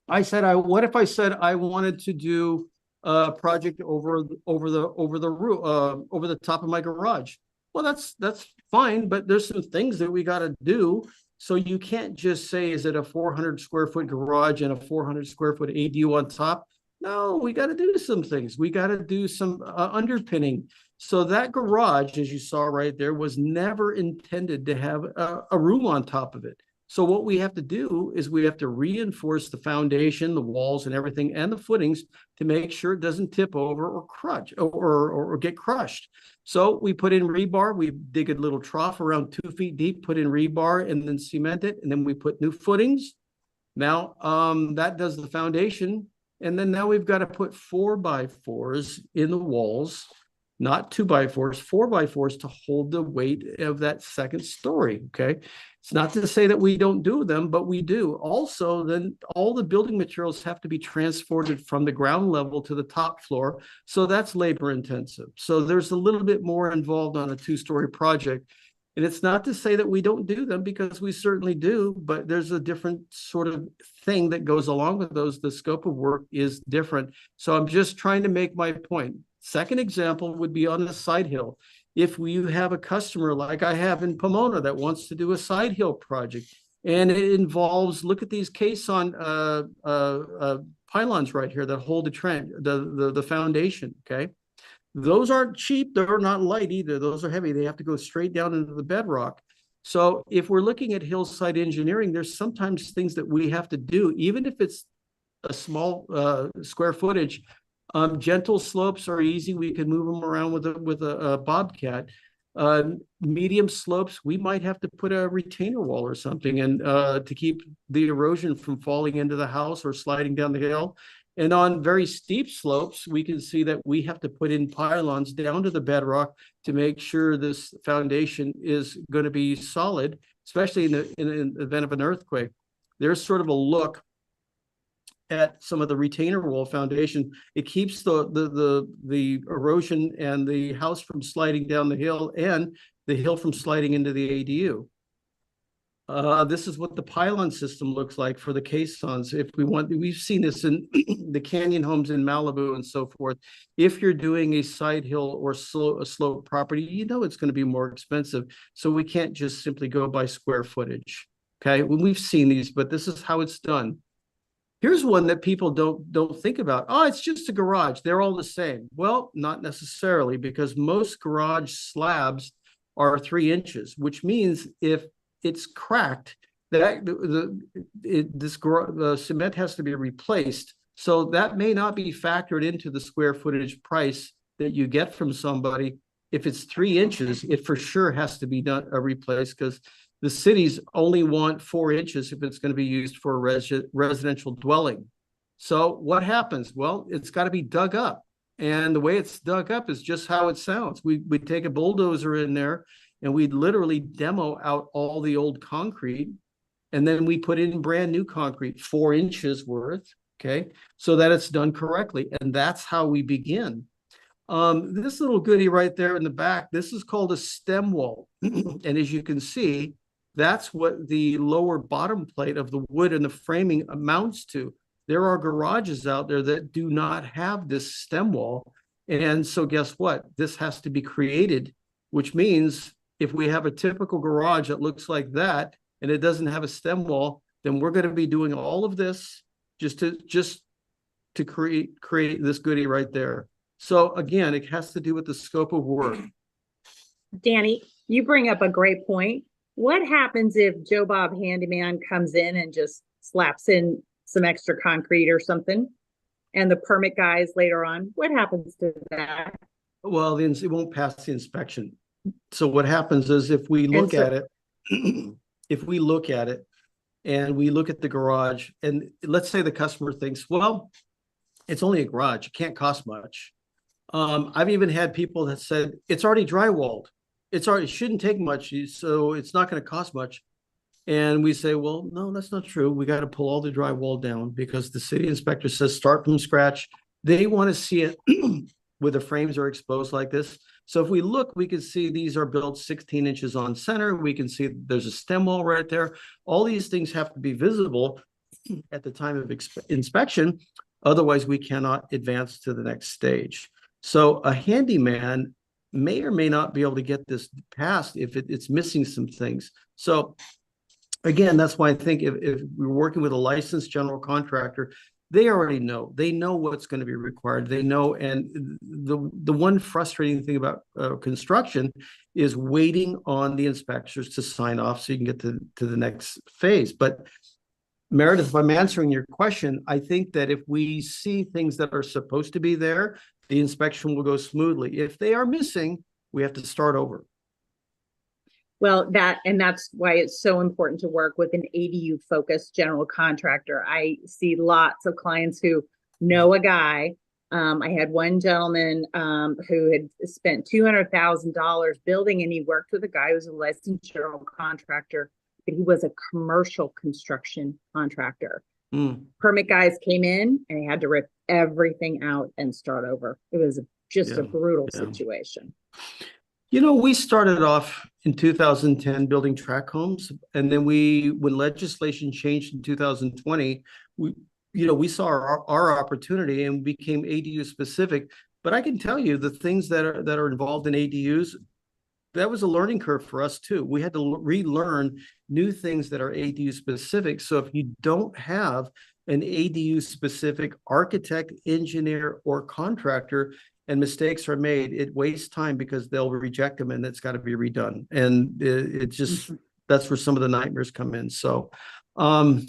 I said I wanted to do a project over the top of my garage? Well, that's fine, but there's some things that we got to do. So you can't just say, is it a 400 square foot garage and a 400 square foot ADU on top? No, we got to do some things. We got to do some underpinning. So that garage, as you saw right there, was never intended to have a room on top of it. So what we have to do is we have to reinforce the foundation, the walls and everything, and the footings to make sure it doesn't tip over or crunch or get crushed. So we put in rebar, we dig a little trough around 2 feet deep, put in rebar and then cement it. And then we put new footings. Now that does the foundation. And then now we've got to put 4x4s in the walls, not 2x4s, 4x4s to hold the weight of that second story, okay? It's not to say that we don't do them, but we do. Also, then all the building materials have to be transported from the ground level to the top floor. So that's labor intensive. So there's a little bit more involved on a 2-story project. And it's not to say that we don't do them, because we certainly do, but there's a different sort of thing that goes along with those. The scope of work is different. So I'm just trying to make my point. Second example would be on the side hill. If you have a customer like I have in Pomona that wants to do a side hill project, and it involves, look at these caisson pylons right here that hold the trench, the foundation, okay? Those aren't cheap. They're not light either. Those are heavy. They have to go straight down into the bedrock. So if we're looking at hillside engineering, there's sometimes things that we have to do, even if it's a small square footage. Gentle slopes are easy. We can move them around with a bobcat. Medium slopes, we might have to put a retainer wall or something, and to keep the erosion from falling into the house or sliding down the hill. And on very steep slopes, we can see that we have to put in pylons down to the bedrock to make sure this foundation is going to be solid, especially in the event of an earthquake. There's sort of a look at some of the retainer wall foundation. It keeps the erosion and the house from sliding down the hill and the hill from sliding into the ADU. This is what the pylon system looks like for the caissons. If we want, we've seen this in the canyon homes in Malibu and so forth. If you're doing a side hill or a slope property, you know it's going to be more expensive. So we can't just simply go by square footage. Okay, well, we've seen these, but this is how it's done. Here's one that people don't think about. Oh, it's just a garage. They're all the same. Well, not necessarily, because most garage slabs are 3 inches, which means if it's cracked, that the cement has to be replaced. So that may not be factored into the square footage price that you get from somebody. If it's 3 inches, it for sure has to be done replaced, because the cities only want 4 inches if it's going to be used for a residential dwelling. So what happens? Well, it's got to be dug up. And the way it's dug up is just how it sounds. We take a bulldozer in there and we literally demo out all the old concrete. And then we put in brand new concrete, 4 inches worth, okay, so that it's done correctly. And that's how we begin. This little goodie right there in the back, this is called a stem wall. And as you can see, that's what the lower bottom plate of the wood and the framing amounts to. There are garages out there that do not have this stem wall. And so guess what? This has to be created, which means if we have a typical garage that looks like that and it doesn't have a stem wall, then we're going to be doing all of this just to create this goodie right there. So again, it has to do with the scope of work. Danny, you bring up a great point. What happens if Joe Bob Handyman comes in and just slaps in some extra concrete or something, and the permit guys later on, what happens to that? Well, then it won't pass the inspection. So what happens is if we look at it, if we look at it and we look at the garage, and let's say the customer thinks, well, it's only a garage, it can't cost much. I've even had people that said it's already drywalled. It shouldn't take much, so it's not going to cost much. And we say, well, no, that's not true. We got to pull all the drywall down because the city inspector says start from scratch. They want to see it where the frames are exposed like this. So if we look, we can see these are built 16 inches on center. We can see there's a stem wall right there. All these things have to be visible at the time of inspection. Otherwise, we cannot advance to the next stage. So a handyman may or may not be able to get this passed if it's missing some things. So again, that's why I think if we're working with a licensed general contractor, they already know. They know what's going to be required. They know, and the one frustrating thing about construction is waiting on the inspectors to sign off so you can get to the next phase. But Meredith, if I'm answering your question, I think that if we see things that are supposed to be there, the inspection will go smoothly. If they are missing, we have to start over. Well, that's why it's so important to work with an ADU focused general contractor. I see lots of clients who know a guy. I had one gentleman who had spent $200,000 building, and he worked with a guy who was a licensed general contractor, but he was a commercial construction contractor. Permit guys came in and he had to rip everything out and start over. It was just a brutal situation. You know, we started off in 2010 building tract homes, and then when legislation changed in 2020, we saw our opportunity and became ADU specific. But I can tell you the things that are involved in ADUs, that was a learning curve for us too. We had to relearn new things that are ADU specific. So if you don't have an ADU specific architect, engineer, or contractor, and mistakes are made, it wastes time because they'll reject them and it's got to be redone. And it just, that's where some of the nightmares come in. So some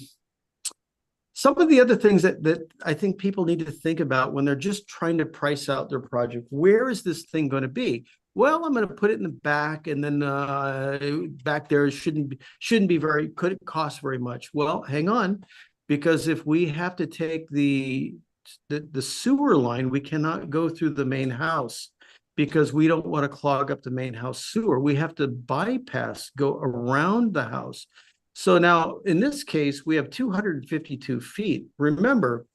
of the other things that I think people need to think about when they're just trying to price out their project, where is this thing going to be? Well, I'm going to put it in the back, and then back there shouldn't be couldn't cost very much. Well, hang on, because if we have to take the sewer line, we cannot go through the main house because we don't want to clog up the main house sewer. We have to go around the house. So now in this case, we have 252 feet. Remember,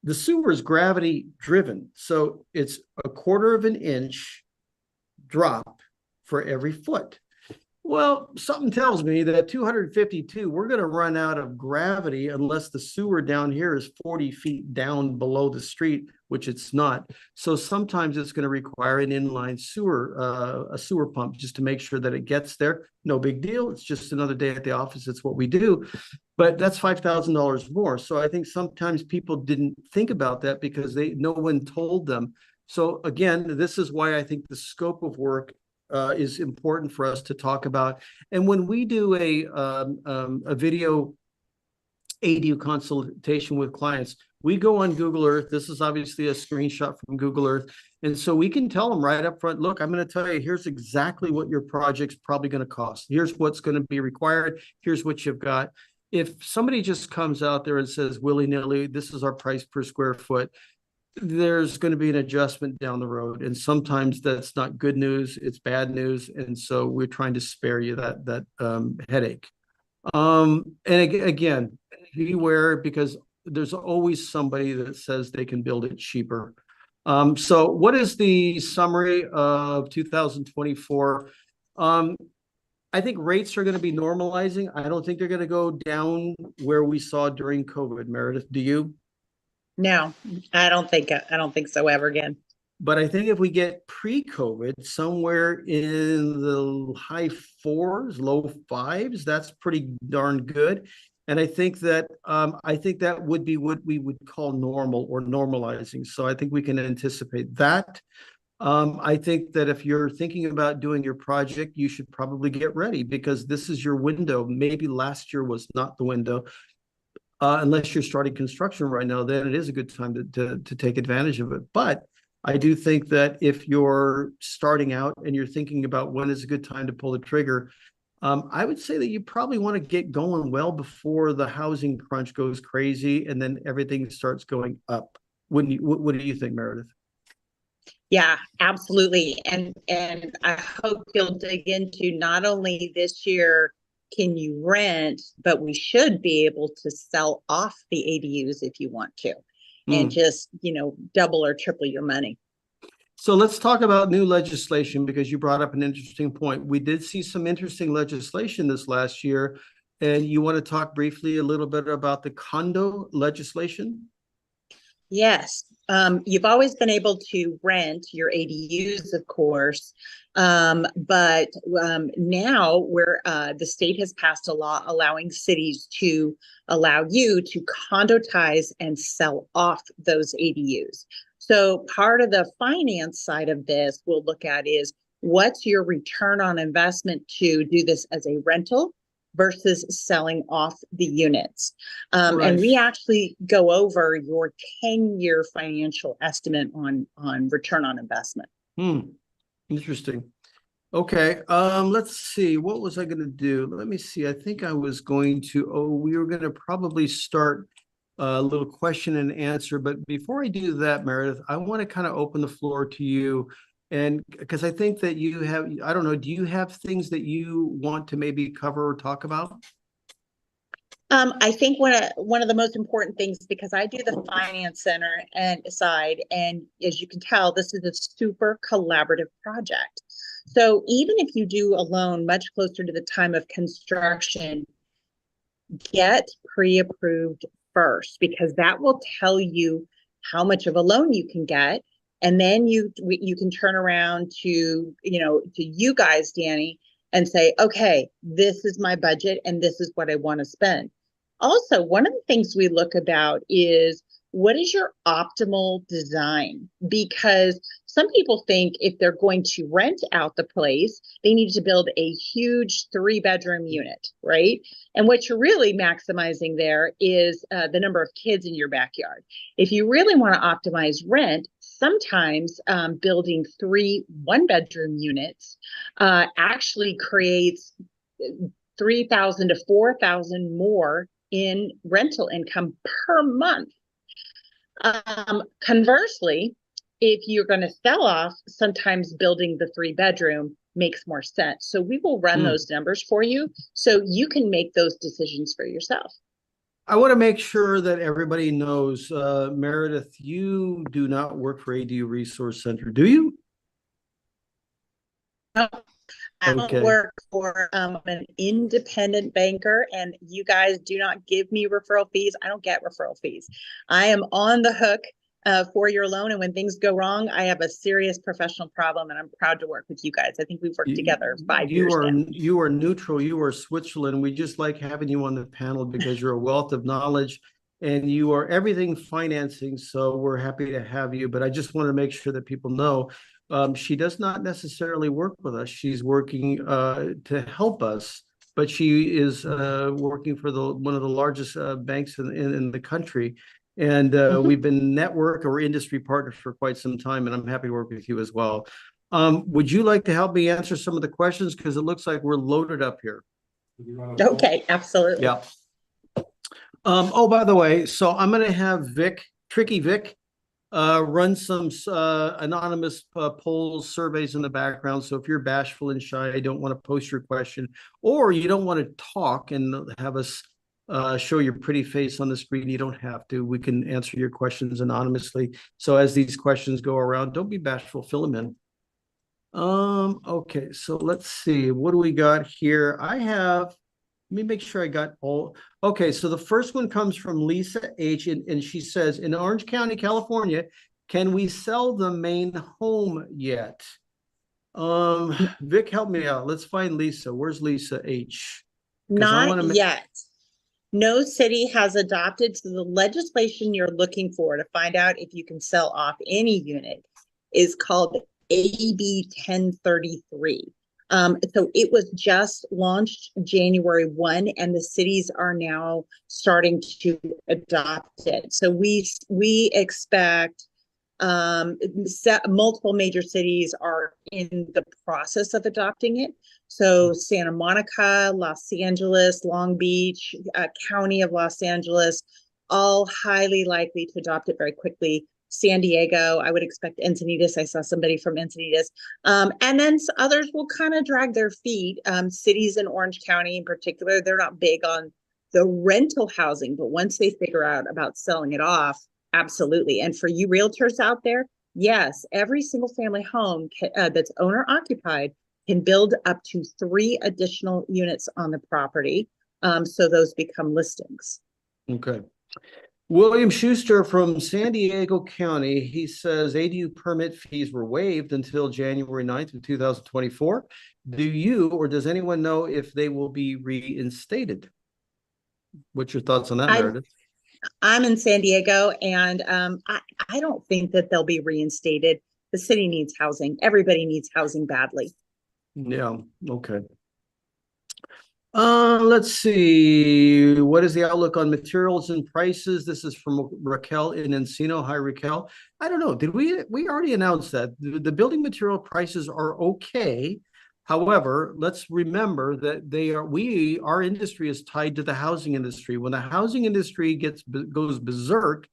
the sewer is gravity driven. So it's a 1/4 of an inch drop for every foot. Well, something tells me that 252, we're going to run out of gravity unless the sewer down here is 40 feet down below the street, which it's not. So sometimes it's going to require an inline sewer, a sewer pump, just to make sure that it gets there. No big deal. It's just another day at the office. It's what we do. But that's $5,000 more. So I think sometimes people didn't think about that because no one told them. So again, this is why I think the scope of work is important for us to talk about. And when we do a video ADU consultation with clients, we go on Google Earth. This is obviously a screenshot from Google Earth. And so we can tell them right up front, look, I'm going to tell you, here's exactly what your project's probably going to cost. Here's what's going to be required. Here's what you've got. If somebody just comes out there and says willy-nilly, this is our price per square foot, there's going to be an adjustment down the road. And sometimes that's not good news, it's bad news. And so we're trying to spare you that headache. And again, beware, because there's always somebody that says they can build it cheaper. So what is the summary of 2024? I think rates are going to be normalizing. I don't think they're going to go down where we saw during COVID. Meredith, do you? No, I don't think so ever again. But I think if we get pre-COVID somewhere in the high fours, low fives, that's pretty darn good. And I think that would be what we would call normal or normalizing. So I think we can anticipate that. I think that if you're thinking about doing your project, you should probably get ready because this is your window. Maybe last year was not the window. Unless you're starting construction right now, then it is a good time to take advantage of it. But I do think that if you're starting out and you're thinking about when is a good time to pull the trigger, I would say that you probably want to get going well before the housing crunch goes crazy and then everything starts going up. What do you think, Meredith? Yeah, absolutely. And I hope you'll dig into not only this year can you rent, but we should be able to sell off the ADUs if you want to, and just, double or triple your money. So let's talk about new legislation because you brought up an interesting point. We did see some interesting legislation this last year, and you want to talk briefly a little bit about the condo legislation? Yes. You've always been able to rent your ADUs, of course, but now the state has passed a law allowing cities to allow you to condotize and sell off those ADUs. So part of the finance side of this we'll look at is what's your return on investment to do this as a rental versus selling off the units. Right. And we actually go over your 10-year financial estimate on return on investment. Interesting. Okay. Let's see. What was I going to do? Let me see. I think I was going to, we were going to probably start a little question and answer. But before I do that, Meredith, I want to kind of open the floor to you. And because I think that you have, I don't know, do you have things that you want to maybe cover or talk about? I think one of the most important things, because I do the finance center and side, and as you can tell, this is a super collaborative project. So even if you do a loan much closer to the time of construction, get pre-approved first, because that will tell you how much of a loan you can get. And then you can turn around to you guys, Danny, and say, okay, this is my budget and this is what I want to spend. Also, one of the things we look about is what is your optimal design? Because some people think if they're going to rent out the place, they need to build a huge 3-bedroom unit, right? And what you're really maximizing there is the number of kids in your backyard. If you really want to optimize rent, sometimes building 3 1-bedroom units actually creates 3,000 to 4,000 more in rental income per month. Conversely, if you're going to sell off, sometimes building the 3-bedroom makes more sense. So we will run those numbers for you so you can make those decisions for yourself. I want to make sure that everybody knows, Meredith, you do not work for ADU Resource Center, do you? No, I don't work for an independent banker, and you guys do not give me referral fees. I don't get referral fees. I am on the hook for your loan, and when things go wrong, I have a serious professional problem, and I'm proud to work with you guys. I think we've worked together 5 years now. You are neutral. You are Switzerland. We just like having you on the panel because you're a wealth of knowledge, and you are everything financing. So we're happy to have you. But I just want to make sure that people know she does not necessarily work with us. She's working to help us, but she is working for one of the largest banks in the country. And we've been network or industry partners for quite some time, and I'm happy to work with you as well. Would you like to help me answer some of the questions? Because it looks like we're loaded up here. Okay, absolutely. Yeah. Oh, by the way, so I'm going to have Tricky Vic, run some anonymous polls, surveys in the background. So if you're bashful and shy, don't want to post your question, or you don't want to talk and have us show your pretty face on the screen. You don't have to. We can answer your questions anonymously. So as these questions go around, don't be bashful, fill them in. Okay, so let's see. What do we got here? Let me make sure I got all. Okay, so the first one comes from Lisa H. And she says, in Orange County, California, can we sell the main home yet? Vic, help me out. Let's find Lisa. Where's Lisa H? Not yet. No city has adopted to the legislation you're looking for to find out if you can sell off any unit is called AB 1033. So it was just launched January 1, and the cities are now starting to adopt it. So we expect multiple major cities are in the process of adopting it. So Santa Monica, Los Angeles, Long Beach, County of Los Angeles, all highly likely to adopt it very quickly. San Diego, I would expect Encinitas. I saw somebody from Encinitas. And then others will kind of drag their feet. Cities in Orange County in particular, they're not big on the rental housing, but once they figure out about selling it off, absolutely. And for you realtors out there, yes, every single family home that's owner occupied can build up to 3 additional units on the property. So those become listings. Okay. William Schuster from San Diego County, he says ADU permit fees were waived until January 9th of 2024. Do you or does anyone know if they will be reinstated? What's your thoughts on that, Meredith? I'm in San Diego, and I don't think that they'll be reinstated. The city needs housing. Everybody needs housing badly. Yeah, okay. Let's see. What is the outlook on materials and prices? This is from Raquel in Encino. Hi, Raquel. I don't know. Did we already announced that the building material prices are okay. However, let's remember that our industry is tied to the housing industry. When the housing industry goes berserk,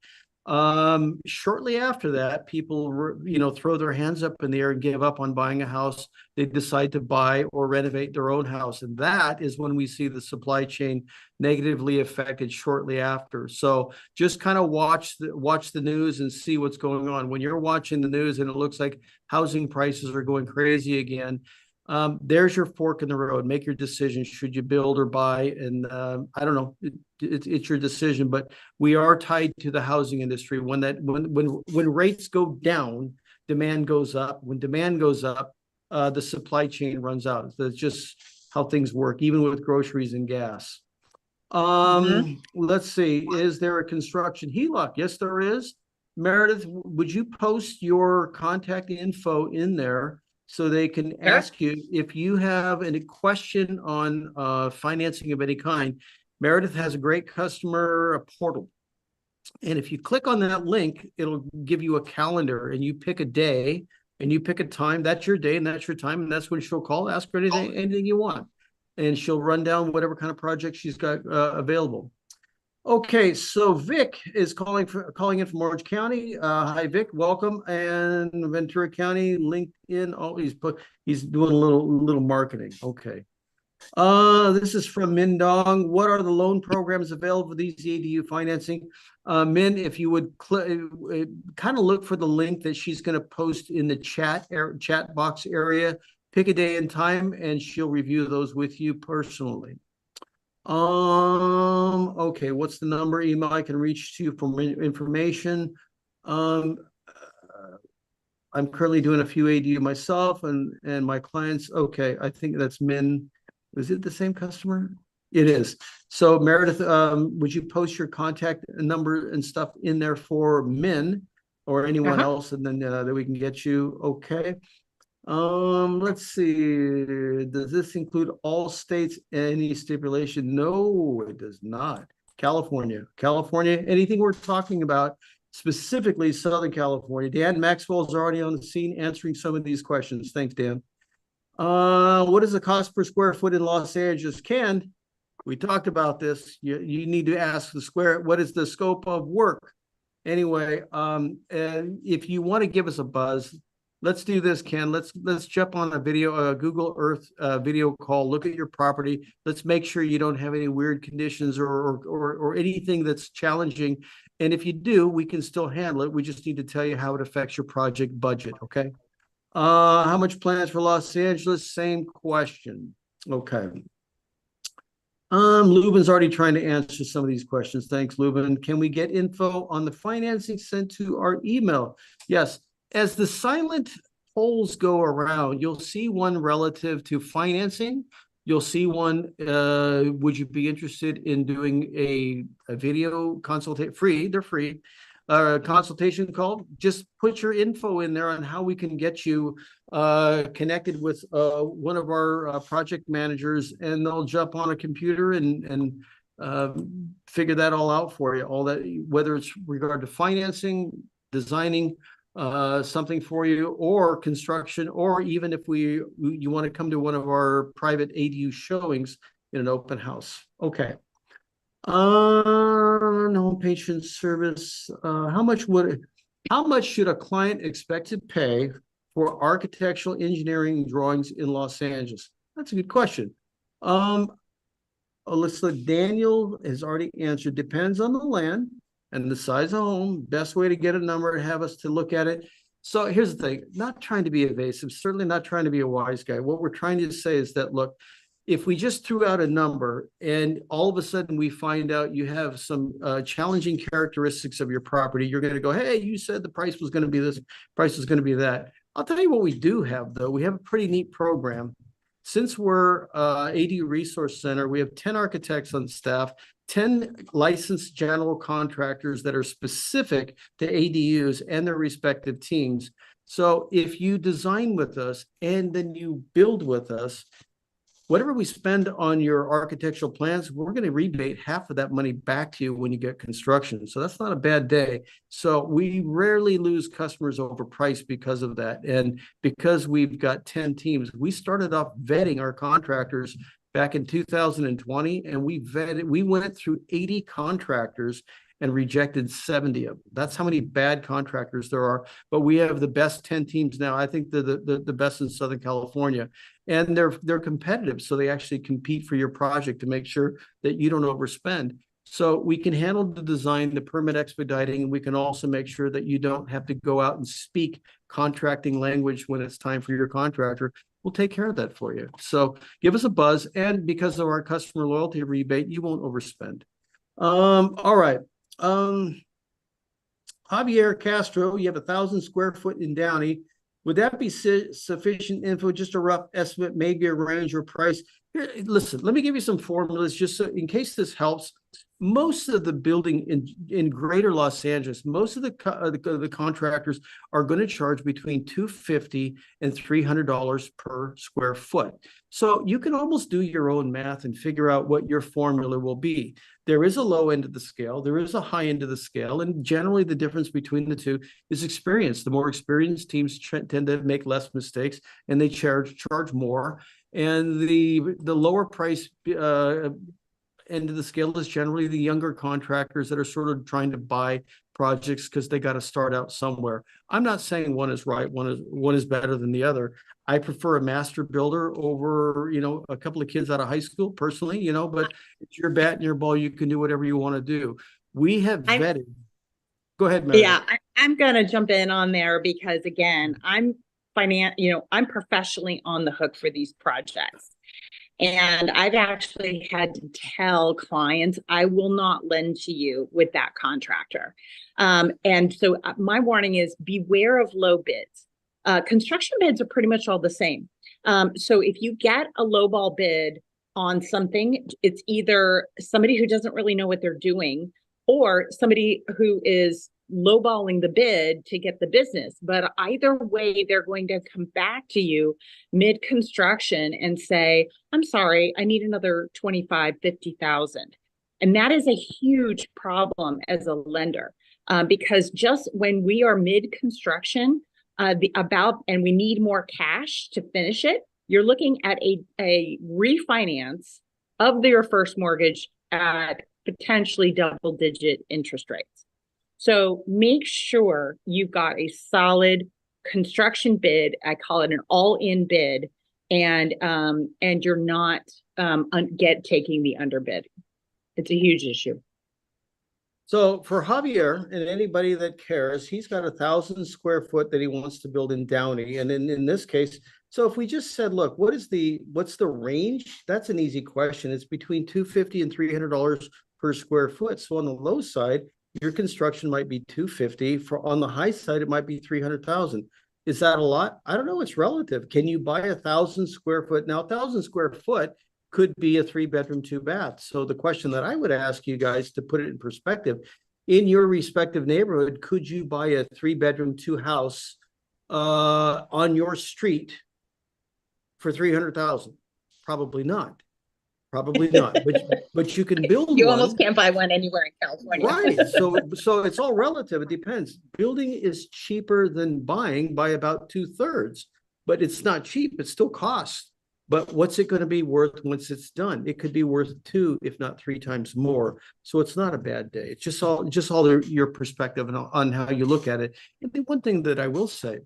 shortly after that, people, throw their hands up in the air and give up on buying a house. They decide to buy or renovate their own house. And that is when we see the supply chain negatively affected shortly after. So just kind of watch the news and see what's going on. When you're watching the news and it looks like housing prices are going crazy again, there's your fork in the road. Make your decision. Should you build or buy? And I don't know. It's your decision. But we are tied to the housing industry. When rates go down, demand goes up. When demand goes up, the supply chain runs out. That's just how things work, even with groceries and gas. Let's see. Is there a construction HELOC? Yes, there is. Meredith, would you post your contact info in there? So they can ask you if you have any question on financing of any kind. Meredith has a great customer portal. And if you click on that link, it'll give you a calendar and you pick a day and you pick a time. That's your day and that's your time. And that's when she'll call, ask her anything you want. And she'll run down whatever kind of project she's got available. Okay, so Vic is calling in from Orange County. Hi, Vic, welcome. And Ventura County, LinkedIn. Oh, he's doing a little marketing. Okay. This is from Mindong. What are the loan programs available for these ADU financing? Min, if you would kind of look for the link that she's going to post in the chat box area. Pick a day and time, and she'll review those with you personally. Okay, what's the number email I can reach to you for information? I'm currently doing a few ADU myself and my clients. Okay, I think that's Min. Is it the same customer? It is. So Meredith, would you post your contact number and stuff in there for Min or anyone else, and then that we can get you? Okay. Let's see. Does this include all states? Any stipulation? No, it does not. California, anything we're talking about, specifically Southern California. Dan Maxwell is already on the scene answering some of these questions. Thanks, Dan. What is the cost per square foot in Los Angeles? Ken, we talked about this. You need to ask what is the scope of work? Anyway, and if you want to give us a buzz, let's do this, Ken. Let's jump on a video, Google Earth video call. Look at your property. Let's make sure you don't have any weird conditions or anything that's challenging. And if you do, we can still handle it. We just need to tell you how it affects your project budget. Okay. How much plans for Los Angeles? Same question. Okay. Lubin's already trying to answer some of these questions. Thanks, Lubin. Can we get info on the financing sent to our email? Yes. As the silent polls go around, you'll see one relative to financing. You'll see one, would you be interested in doing a video consultation? Free, they're free. Consultation call. Just put your info in there on how we can get you connected with one of our project managers, and they'll jump on a computer and figure that all out for you. All that, whether it's regard to financing, designing something for you, or construction, or even if you want to come to one of our private ADU showings in an open house. Okay. No patient service. How much should a client expect to pay for architectural engineering drawings in Los Angeles? That's a good question. Alyssa, Daniel has already answered. Depends on the land and the size of home. Best way to get a number, have us to look at it. So here's the thing, not trying to be evasive, certainly not trying to be a wise guy. What we're trying to say is that, look, if we just threw out a number and all of a sudden we find out you have some challenging characteristics of your property, you're going to go, hey, you said the price was going to be this, price was going to be that. I'll tell you what we do have, though. We have a pretty neat program. Since we're ADU Resource Center, we have 10 architects on staff, 10 licensed general contractors that are specific to ADUs and their respective teams. So if you design with us and then you build with us, whatever we spend on your architectural plans, we're going to rebate half of that money back to you when you get construction. So that's not a bad day. So we rarely lose customers over price because of that. And because we've got 10 teams, we started off vetting our contractors back in 2020, and we went through 80 contractors and rejected 70 of them. That's how many bad contractors there are. But we have the best 10 teams now. I think the best in Southern California. And they're competitive. So they actually compete for your project to make sure that you don't overspend. So we can handle the design, the permit expediting, and we can also make sure that you don't have to go out and speak contracting language when it's time for your contractor. We'll take care of that for you. So give us a buzz. And because of our customer loyalty rebate, you won't overspend. All right. Javier Castro, you have 1,000 square foot in Downey. Would that be sufficient info? Just a rough estimate, maybe a range or price. Here, listen, let me give you some formulas just so in case this helps. Most of the building in greater Los Angeles, most of the contractors are going to charge between $250 and $300 per square foot. So you can almost do your own math and figure out what your formula will be. There is a low end of the scale, there is a high end of the scale, and generally the difference between the two is experience. The more experienced teams tend to make less mistakes, and they charge more. And the lower price end of the scale is generally the younger contractors that are sort of trying to buy projects because they got to start out somewhere. I'm not saying one is right, one is better than the other. I prefer a master builder over, a couple of kids out of high school personally, but it's your bat and your ball. You can do whatever you want to do. We have vetted. Go ahead, Mary. Yeah, I'm going to jump in on there because again, I'm professionally on the hook for these projects. And I've actually had to tell clients, I will not lend to you with that contractor. And so my warning is beware of low bids. Construction bids are pretty much all the same. So if you get a lowball bid on something, it's either somebody who doesn't really know what they're doing or somebody who is lowballing the bid to get the business. But either way, they're going to come back to you mid-construction and say, I'm sorry, I need another 25, 50,000. And that is a huge problem as a lender because just when we are mid-construction and we need more cash to finish it, you're looking at a refinance of your first mortgage at potentially double-digit interest rates. So make sure you've got a solid construction bid, I call it an all-in bid, and you're not taking the underbid. It's a huge issue. So for Javier and anybody that cares, he's got 1,000 square foot that he wants to build in Downey. And in this case, so if we just said, look, what's the range? That's an easy question. It's between $250 and $300 per square foot. So on the low side, your construction might be $250. On the high side, it might be $300,000. Is that a lot? I don't know. It's relative. Can you buy 1,000 square foot? Now, 1,000 square foot could be a 3-bedroom, 2-bath. So the question that I would ask you guys to put it in perspective, in your respective neighborhood, could you buy a 3-bedroom, 2-house on your street for $300,000? Probably not. Probably not. But you can build You one. almost can't buy one anywhere in California. Right. So it's all relative. It depends. Building is cheaper than buying by about 2/3, but it's not cheap. It still costs. But what's it going to be worth once it's done? It could be worth 2, if not 3 times more. So it's not a bad day. It's just all your perspective on how you look at it. And the one thing that I will say,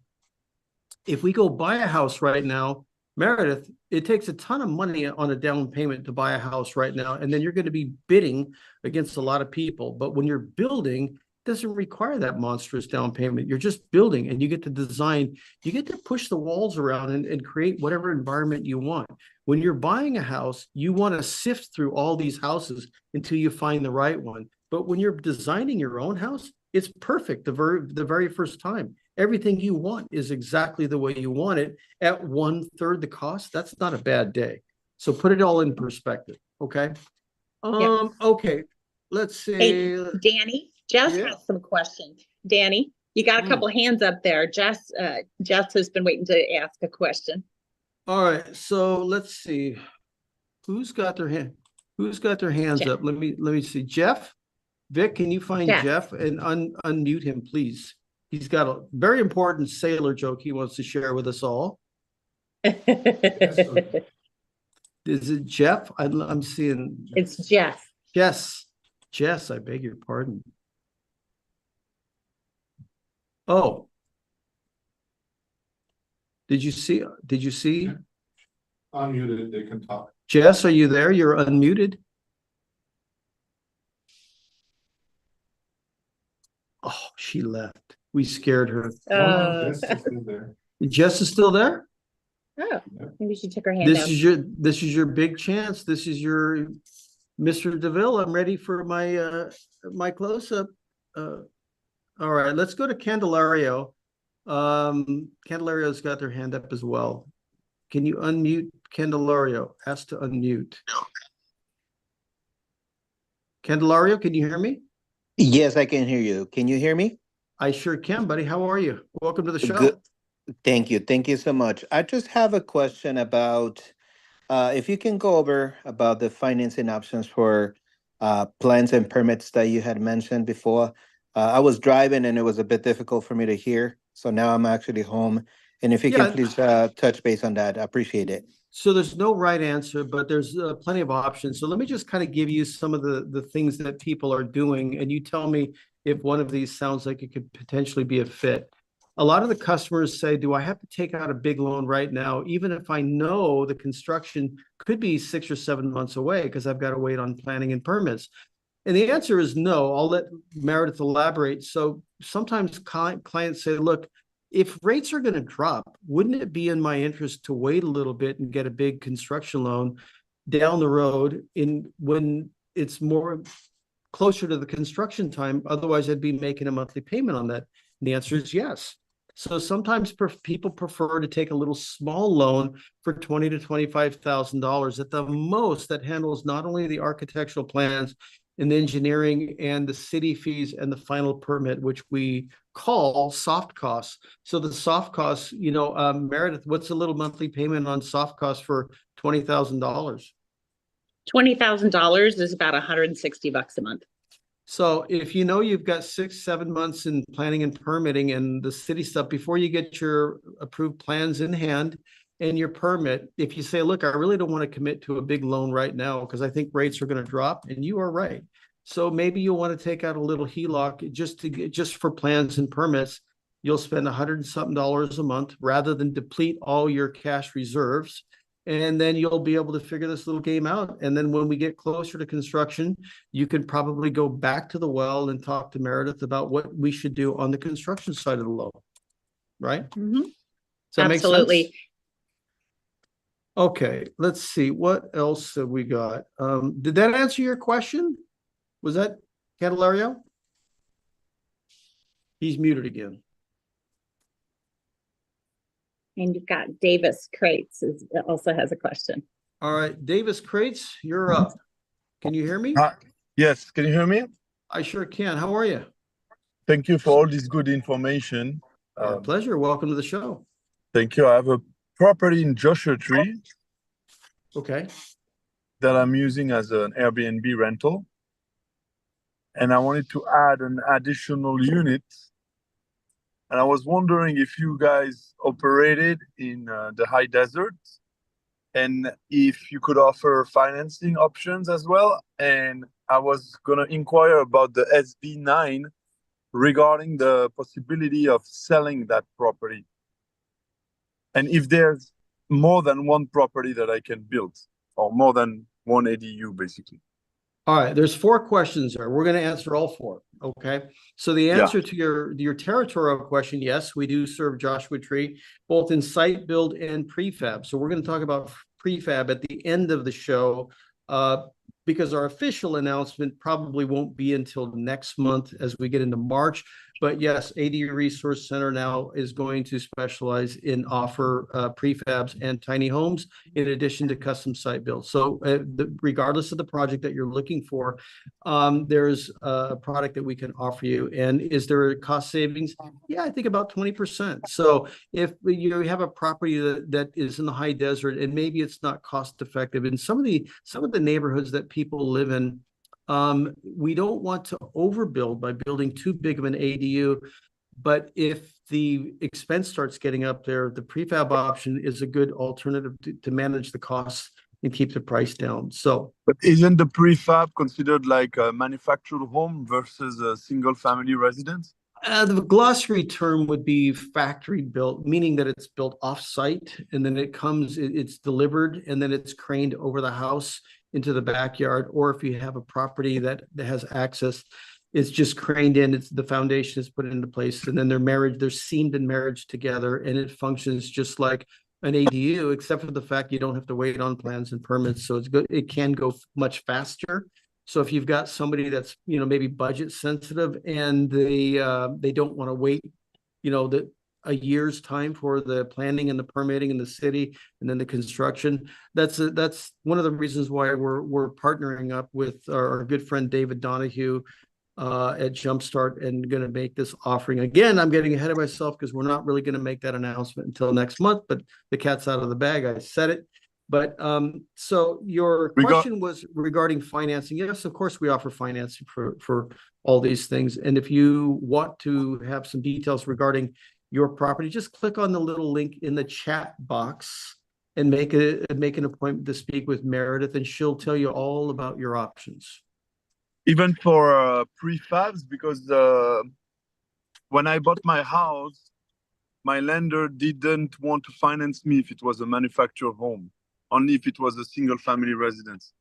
if we go buy a house right now, Meredith, it takes a ton of money on a down payment to buy a house right now. And then you're going to be bidding against a lot of people. But when you're building, it doesn't require that monstrous down payment. You're just building and you get to design, you get to push the walls around and create whatever environment you want. When you're buying a house, you want to sift through all these houses until you find the right one. But when you're designing your own house, it's perfect the very first time. Everything you want is exactly the way you want it at 1/3 the cost. That's not a bad day. So put it all in perspective. Okay. Okay. Let's see. Hey, Danny, Jess Yeah. has some questions. Danny, you got a couple hands up there. Jess has been waiting to ask a question. All right. So let's see. Who's got their hands Jeff. up? Let me see. Jeff, Vic, can you find Jeff and unmute him, please? He's got a very important sailor joke he wants to share with us all. Is it Jeff? I'm seeing. It's Jeff. Jess, I beg your pardon. Oh. Did you see? Unmuted, they can talk. Jess, are you there? You're unmuted. Oh, she left. We scared her. Yes, it's in there. Jess is still there? Oh, maybe she took her hand This out. is your big chance. This is your Mr. DeVille. I'm ready for my my close-up. All right, let's go to Candelario. Candelario's got their hand up as well. Can you unmute Candelario? Ask to unmute. Candelario, can you hear me? Yes, I can hear you. Can you hear me? I sure can, buddy. How are you? Welcome to the show. Good. Thank you. Thank you so much. I just have a question about if you can go over about the financing options for plans and permits that you had mentioned before. I was driving and it was a bit difficult for me to hear. So now I'm actually home. And if you can please touch base on that, I appreciate it. So there's no right answer, but there's plenty of options. So let me just kind of give you some of the things that people are doing, and you tell me if one of these sounds like it could potentially be a fit. A lot of the customers say, do I have to take out a big loan right now, even if I know the construction could be 6 or 7 months away because I've got to wait on planning and permits? And the answer is no. I'll let Meredith elaborate. So sometimes clients say, look, if rates are going to drop, wouldn't it be in my interest to wait a little bit and get a big construction loan down the road when it's more closer to the construction time? Otherwise, I'd be making a monthly payment on that. And the answer is yes. So sometimes people prefer to take a little small loan for $20,000 to $25,000 at the most that handles not only the architectural plans and the engineering and the city fees and the final permit, which we call soft costs. So the soft costs, Meredith, what's a little monthly payment on soft costs for $20,000? $20,000 is about $160 a month. So if you know you've got 6, 7 months in planning and permitting and the city stuff, before you get your approved plans in hand and your permit, if you say, look, I really don't want to commit to a big loan right now because I think rates are going to drop, and you are right. So maybe you'll want to take out a little HELOC just for plans and permits. you'll spend $100 and something a month rather than deplete all your cash reserves. And then you'll be able to figure this little game out. And then when we get closer to construction, you can probably go back to the well and talk to Meredith about what we should do on the construction side of the loan. Right? Mhm. Does that make sense? Absolutely. Okay, let's see, what else have we got? Did that answer your question? Was that Candelario? He's muted again. And you've got Davis Crates also has a question. All right, Davis Crates, you're up. Can you hear me? Yes, can you hear me? I sure can. How are you? Thank you for all this good information. Our pleasure. Welcome to the show. Thank you. I have a property in Joshua Tree Okay. that I'm using as an Airbnb rental. And I wanted to add an additional unit. And I was wondering if you guys operated in the high desert and if you could offer financing options as well. And I was going to inquire about the SB9 regarding the possibility of selling that property. And if there's more than one property that I can build, or more than one ADU, basically. All right, there's 4 questions there. We're going to answer all 4. Okay. So the answer to your territorial question, yes, we do serve Joshua Tree, both in site build and prefab. So we're going to talk about prefab at the end of the show, because our official announcement probably won't be until next month as we get into March. But yes, ADU Resource Center now is going to specialize in offer prefabs and tiny homes in addition to custom site builds. So regardless of the project that you're looking for, there's a product that we can offer you. And is there a cost savings? Yeah, I think about 20%. So if you have a property that is in the high desert and maybe it's not cost effective in some of the neighborhoods that people live in, we don't want to overbuild by building too big of an ADU, but if the expense starts getting up there, the prefab option is a good alternative to manage the costs and keep the price down. So, but isn't the prefab considered like a manufactured home versus a single family residence? The glossary term would be factory built, meaning that it's built off-site and then it's delivered and then it's craned over the house into the backyard. Or if you have a property that has access, it's just craned in, the foundation is put into place, and then they're seamed and marriage together, and it functions just like an ADU, except for the fact you don't have to wait on plans and permits. So it's good. It can go much faster. So if you've got somebody that's, maybe budget sensitive and they don't want to wait, a year's time for the planning and the permitting in the city and then the construction, that's one of the reasons why we're partnering up with our good friend David Donahue at Jumpstart and going to make this offering. Again, I'm getting ahead of myself because we're not really going to make that announcement until next month, but the cat's out of the bag. I said it. But so your question was regarding financing. Yes, of course, we offer financing for all these things. And if you want to have some details regarding your property, just click on the little link in the chat box and make an appointment to speak with Meredith, and she'll tell you all about your options. Even for prefabs, because when I bought my house, my lender didn't want to finance me if it was a manufactured home, only if it was a single family residence.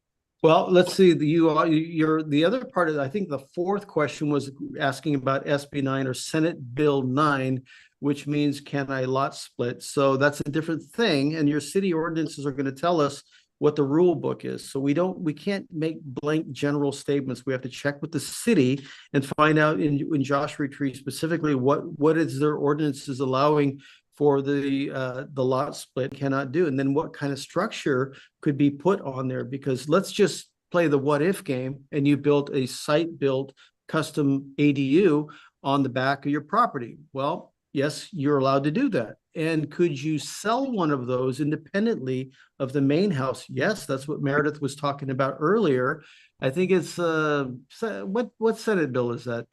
Well, let's see. The other part of, I think the 4th question was asking about SB 9 or Senate Bill 9, which means can I lot split? So that's a different thing. And your city ordinances are going to tell us what the rule book is. So we can't make blank general statements. We have to check with the city and find out in Joshua Tree specifically what is their ordinances allowing for the lot split cannot do, and then what kind of structure could be put on there. Because let's just play the what if game, and you built a site built custom ADU on the back of your property. Well, yes, you're allowed to do that. And could you sell one of those independently of the main house? Yes, that's what Meredith was talking about earlier. I think it's what Senate bill is that?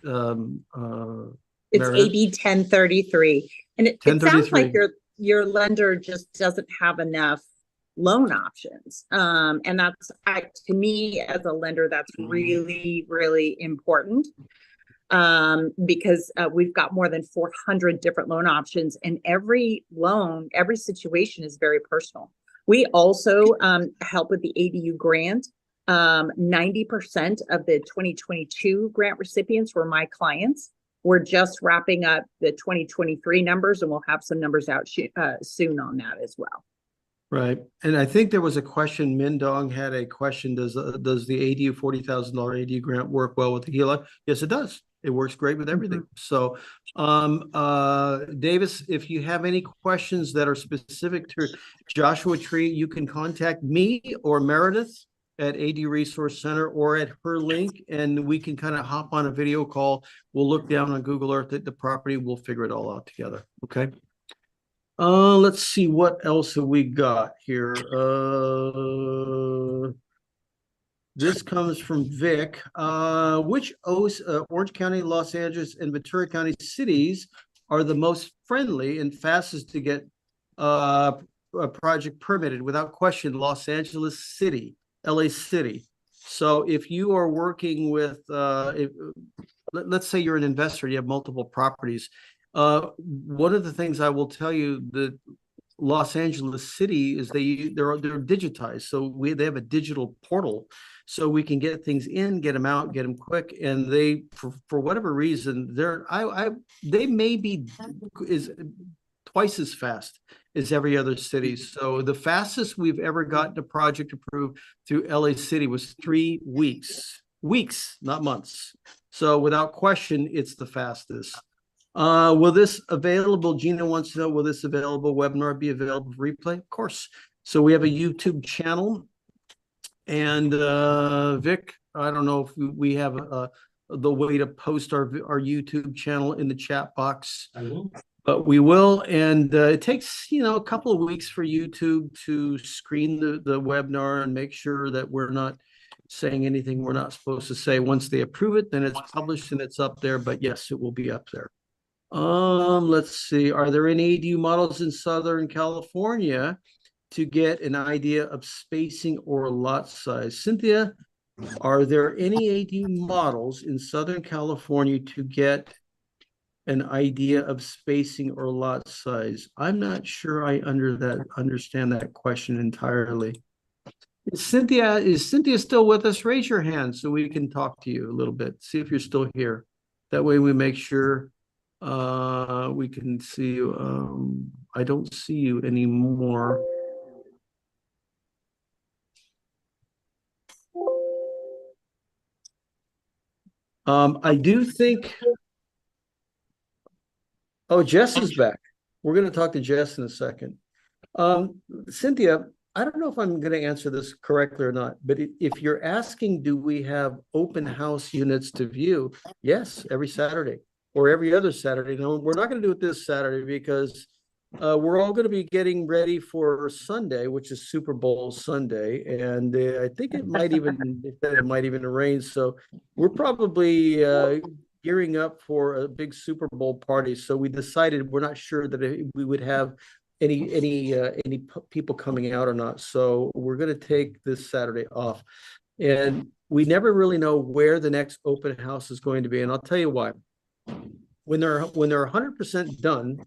It's Meredith? AB 1033. And it sounds like your lender just doesn't have enough loan options. And that's, to me as a lender, that's really, really important. because we've got more than 400 different loan options, and every loan, every situation is very personal. We also help with the ADU grant. 90% of the 2022 grant recipients were my clients. We're just wrapping up the 2023 numbers, and we'll have some numbers out soon on that as well. Right. And I think there was a question, Mindong had a question, does the ADU $40,000 ADU grant work well with the HELOC? Yes, it does. It works great with everything. So, Davis, if you have any questions that are specific to Joshua Tree, you can contact me or Meredith at AD Resource Center or at her link, and we can kind of hop on a video call. We'll look down on Google Earth at the property. We'll figure it all out together. Okay. Let's see, what else have we got here? This comes from Vic. Which Orange County, Los Angeles, and Ventura County cities are the most friendly and fastest to get a project permitted? Without question, Los Angeles City, LA City. So if you are working with, let's say you're an investor, you have multiple properties. One of the things I will tell you that Los Angeles City is they're digitized. So they have a digital portal, so we can get things in, get them out, get them quick. And they, for whatever reason, they may be is twice as fast as every other city. So the fastest we've ever gotten a project approved through LA City was 3 weeks, not months. So without question, it's the fastest. Will this available, Gina wants to know, will this available webinar be available for replay? Of course. So we have a YouTube channel, and Vic, I don't know if we have the way to post our YouTube channel in the chat box. I will. But we will, and it takes, a couple of weeks for YouTube to screen the webinar and make sure that we're not saying anything we're not supposed to say. Once they approve it, then it's published and it's up there, but yes, it will be up there. Let's see. Are there any ADU models in Southern California to get an idea of spacing or lot size? Cynthia, are there any ADU models in Southern California to get an idea of spacing or lot size? I'm not sure I understand that question entirely. Is Cynthia still with us? Raise your hand so we can talk to you a little bit. See if you're still here. That way we make sure we can see you. I don't see you anymore. I do think, oh, Jess is back. We're going to talk to Jess in a second. Cynthia, I don't know if I'm going to answer this correctly or not, but if you're asking, do we have open house units to view? Yes, every Saturday or every other Saturday. No, we're not going to do it this Saturday because we're all going to be getting ready for Sunday, which is Super Bowl Sunday, and I think it might even rain. So we're probably gearing up for a big Super Bowl party. So we decided we're not sure that we would have any people coming out or not. So we're going to take this Saturday off, and we never really know where the next open house is going to be. And I'll tell you why. When they're 100% done,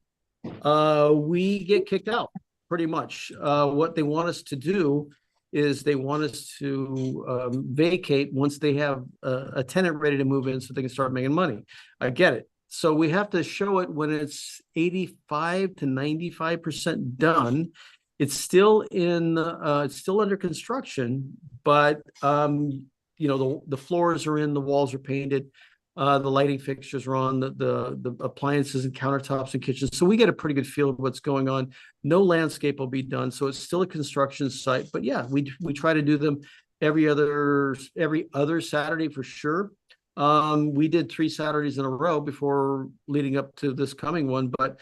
we get kicked out pretty much. What they want us to do is they want us to vacate once they have a tenant ready to move in so they can start making money. I get it. So we have to show it when it's 85 to 95% done. It's still it's still under construction, but the floors are in, the walls are painted. The lighting fixtures are on, the appliances and countertops and kitchens. So we get a pretty good feel of what's going on. No landscape will be done. So it's still a construction site, but yeah, we try to do them every other Saturday for sure. We did 3 Saturdays in a row before leading up to this coming one, but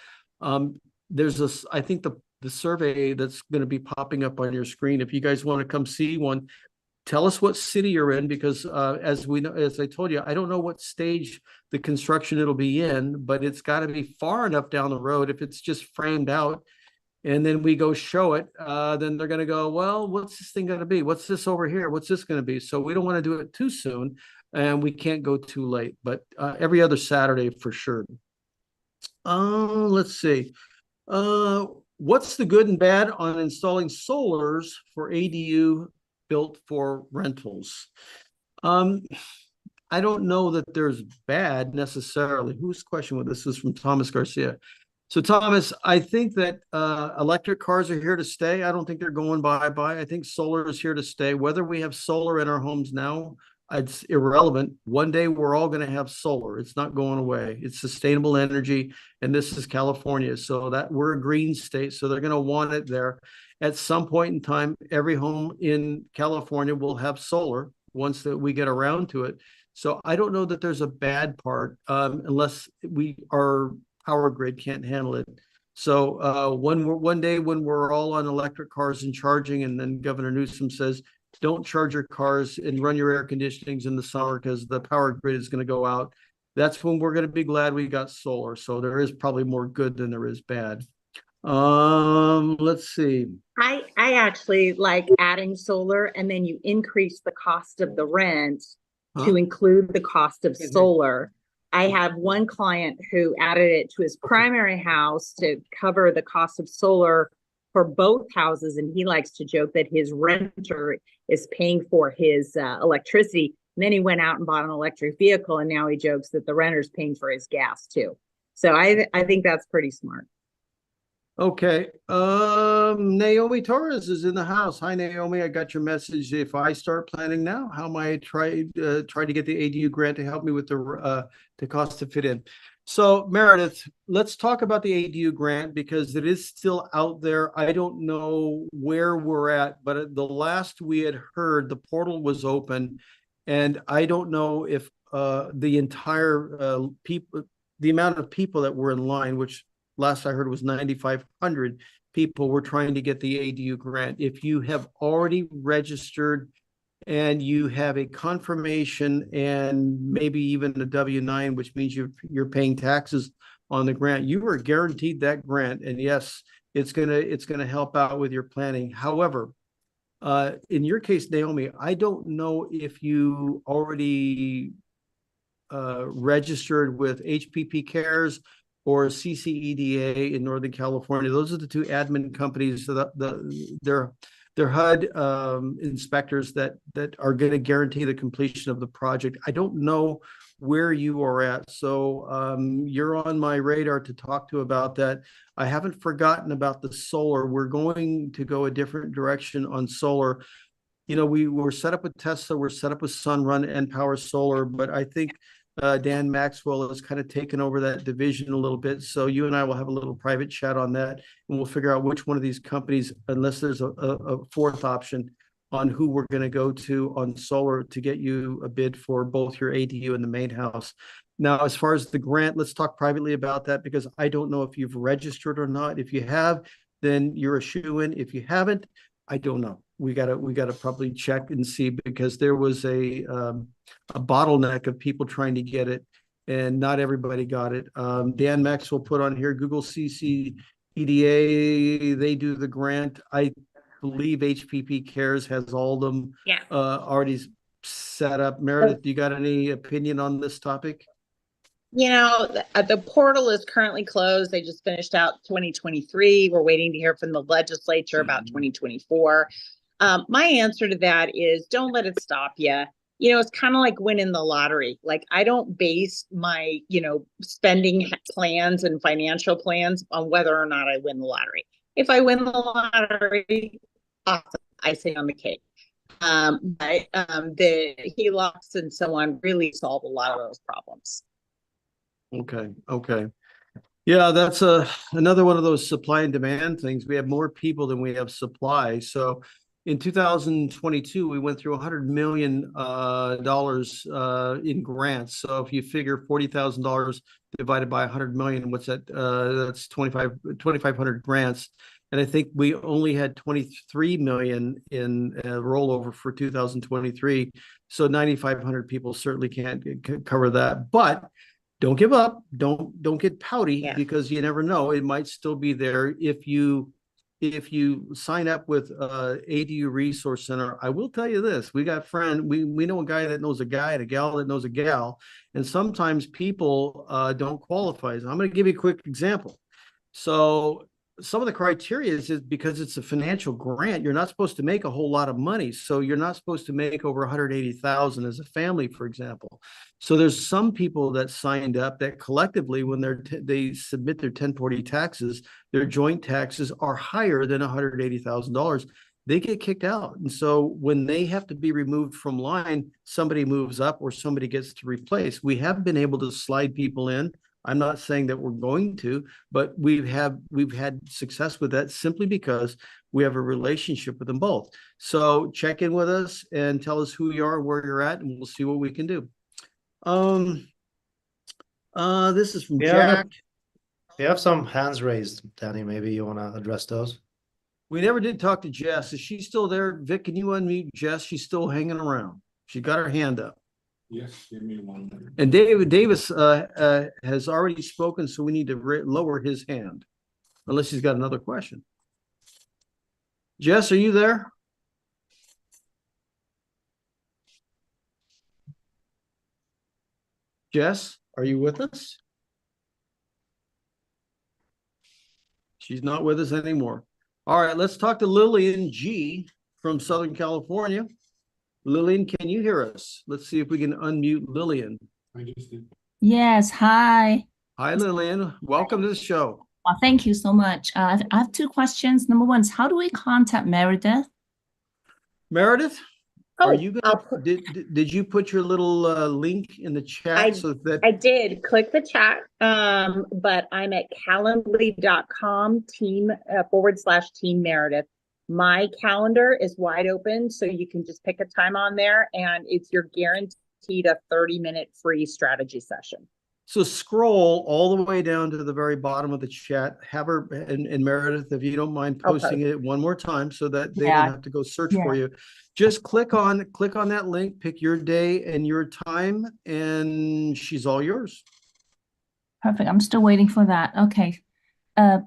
there's this, I think the survey that's going to be popping up on your screen. If you guys want to come see one, tell us what city you're in, because as I told you, I don't know what stage the construction it'll be in, but it's got to be far enough down the road. If it's just framed out and then we go show it, then they're going to go, well, what's this thing going to be? What's this over here? What's this going to be? So we don't want to do it too soon. and we can't go too late, but every other Saturday for sure. Let's see. What's the good and bad on installing solars for ADU built for rentals? I don't know that there's bad necessarily. Whose question was this? This is from Thomas Garcia. So Thomas, I think that electric cars are here to stay. I don't think they're going bye-bye. I think solar is here to stay. Whether we have solar in our homes now, it's irrelevant. One day we're all going to have solar. It's not going away. It's sustainable energy, and this is California, so that we're a green state, so they're going to want it there. At some point in time, every home in California will have solar once that we get around to it. So I don't know that there's a bad part, unless our power grid can't handle it. So one day when we're all on electric cars and charging, and then Governor Newsom says, don't charge your cars and run your air conditionings in the summer because the power grid is going to go out. That's when we're going to be glad we got solar. So there is probably more good than there is bad. Let's see. I actually like adding solar, and then you increase the cost of the rent to include the cost of solar. I have one client who added it to his primary house to cover the cost of solar for both houses, and he likes to joke that his renter is paying for his electricity. And then he went out and bought an electric vehicle, and now he jokes that the renter's paying for his gas too. So I think that's pretty smart. Okay. Naomi Torres is in the house. Hi, Naomi. I got your message. If I start planning now, how am I try to get the ADU grant to help me with the cost to fit in? So Meredith, let's talk about the ADU grant because it is still out there. I don't know where we're at, but at the last we had heard, the portal was open, and I don't know if the entire the amount of people that were in line, which last I heard was 9,500 people were trying to get the ADU grant. If you have already registered and you have a confirmation and maybe even a W-9, which means you're paying taxes on the grant, you are guaranteed that grant. And yes, it's gonna help out with your planning. However, in your case, Naomi, I don't know if you already registered with HPP Cares or CCEDA in Northern California. Those are the two admin companies, they're HUD inspectors that are going to guarantee the completion of the project. I don't know where you are at, so you're on my radar to talk to about that. I haven't forgotten about the solar. We're going to go a different direction on solar. You know, we were set up with Tesla, we're set up with Sunrun and Power Solar, but I think Dan Maxwell has kind of taken over that division a little bit. So you and I will have a little private chat on that, and we'll figure out which one of these companies, unless there's a fourth option, on who we're going to go to on solar to get you a bid for both your ADU and the main house. Now, as far as the grant, let's talk privately about that because I don't know if you've registered or not. If you have, then you're a shoo-in. If you haven't, I don't know. We gotta probably check and see because there was a bottleneck of people trying to get it, and not everybody got it. Dan Maxwell put on here Google CCEDA. They do the grant. I believe HPP Cares has all of them already set up. Meredith, you got any opinion on this topic? You know, the portal is currently closed. They just finished out 2023. We're waiting to hear from the legislature about 2024. My answer to that is don't let it stop you. You know, it's kind of like winning the lottery. Like I don't base my, spending plans and financial plans on whether or not I win the lottery. If I win the lottery, awesome, icing on the cake. But the HELOCs and so on really solve a lot of those problems. Okay. Yeah, that's another one of those supply and demand things. We have more people than we have supply. So in 2022, we went through $100 million in grants. So if you figure $40,000 divided by 100 million, what's that? That's 2,500 grants. And I think we only had 23 million in rollover for 2023. So 9,500 people certainly can't cover that. But don't give up. Don't get pouty because you never know. It might still be there if you if you sign up with ADU Resource Center, I will tell you this: we know a guy that knows a guy and a gal that knows a gal, and sometimes people don't qualify. So I'm going to give you a quick example. So some of the criteria is because it's a financial grant, you're not supposed to make a whole lot of money. So you're not supposed to make over 180,000 as a family, for example. So there's some people that signed up that collectively, when they submit their 1040 taxes, their joint taxes are higher than $180,000. They get kicked out. And so when they have to be removed from line, somebody moves up or somebody gets to replace. We have been able to slide people in. I'm not saying that we're going to, but we've had success with that simply because we have a relationship with them both. So check in with us and tell us who you are, where you're at, and we'll see what we can do. This is from Jack. We have some hands raised, Danny. Maybe you want to address those. We never did talk to Jess. Is she still there? Vic, can you unmute Jess? She's still hanging around. She got her hand up. Yes, give me 1 minute. And David Davis has already spoken, so we need to lower his hand, unless he's got another question. Jess, are you there? Jess, are you with us? She's not with us anymore. All right, let's talk to Lillian G from Southern California. Lillian, can you hear us? Let's see if we can unmute Lillian. I just did. Yes, hi. Hi, Lillian. Welcome to the show. Well, thank you so much. I have two questions. Number one is, how do we contact Meredith? Meredith, are Oh, you I'll gonna, did you put your little link in the chat so that I did click the chat, but I'm at calendly.com /team Meredith. My calendar is wide open, so you can just pick a time on there, and it's your guaranteed a 30-minute free strategy session. So scroll all the way down to the very bottom of the chat. Have her and Meredith, if you don't mind posting it one more time so that they Yeah. don't have to go search for you. Just click on that link, pick your day and your time, and she's all yours. Perfect. I'm still waiting for that. Okay.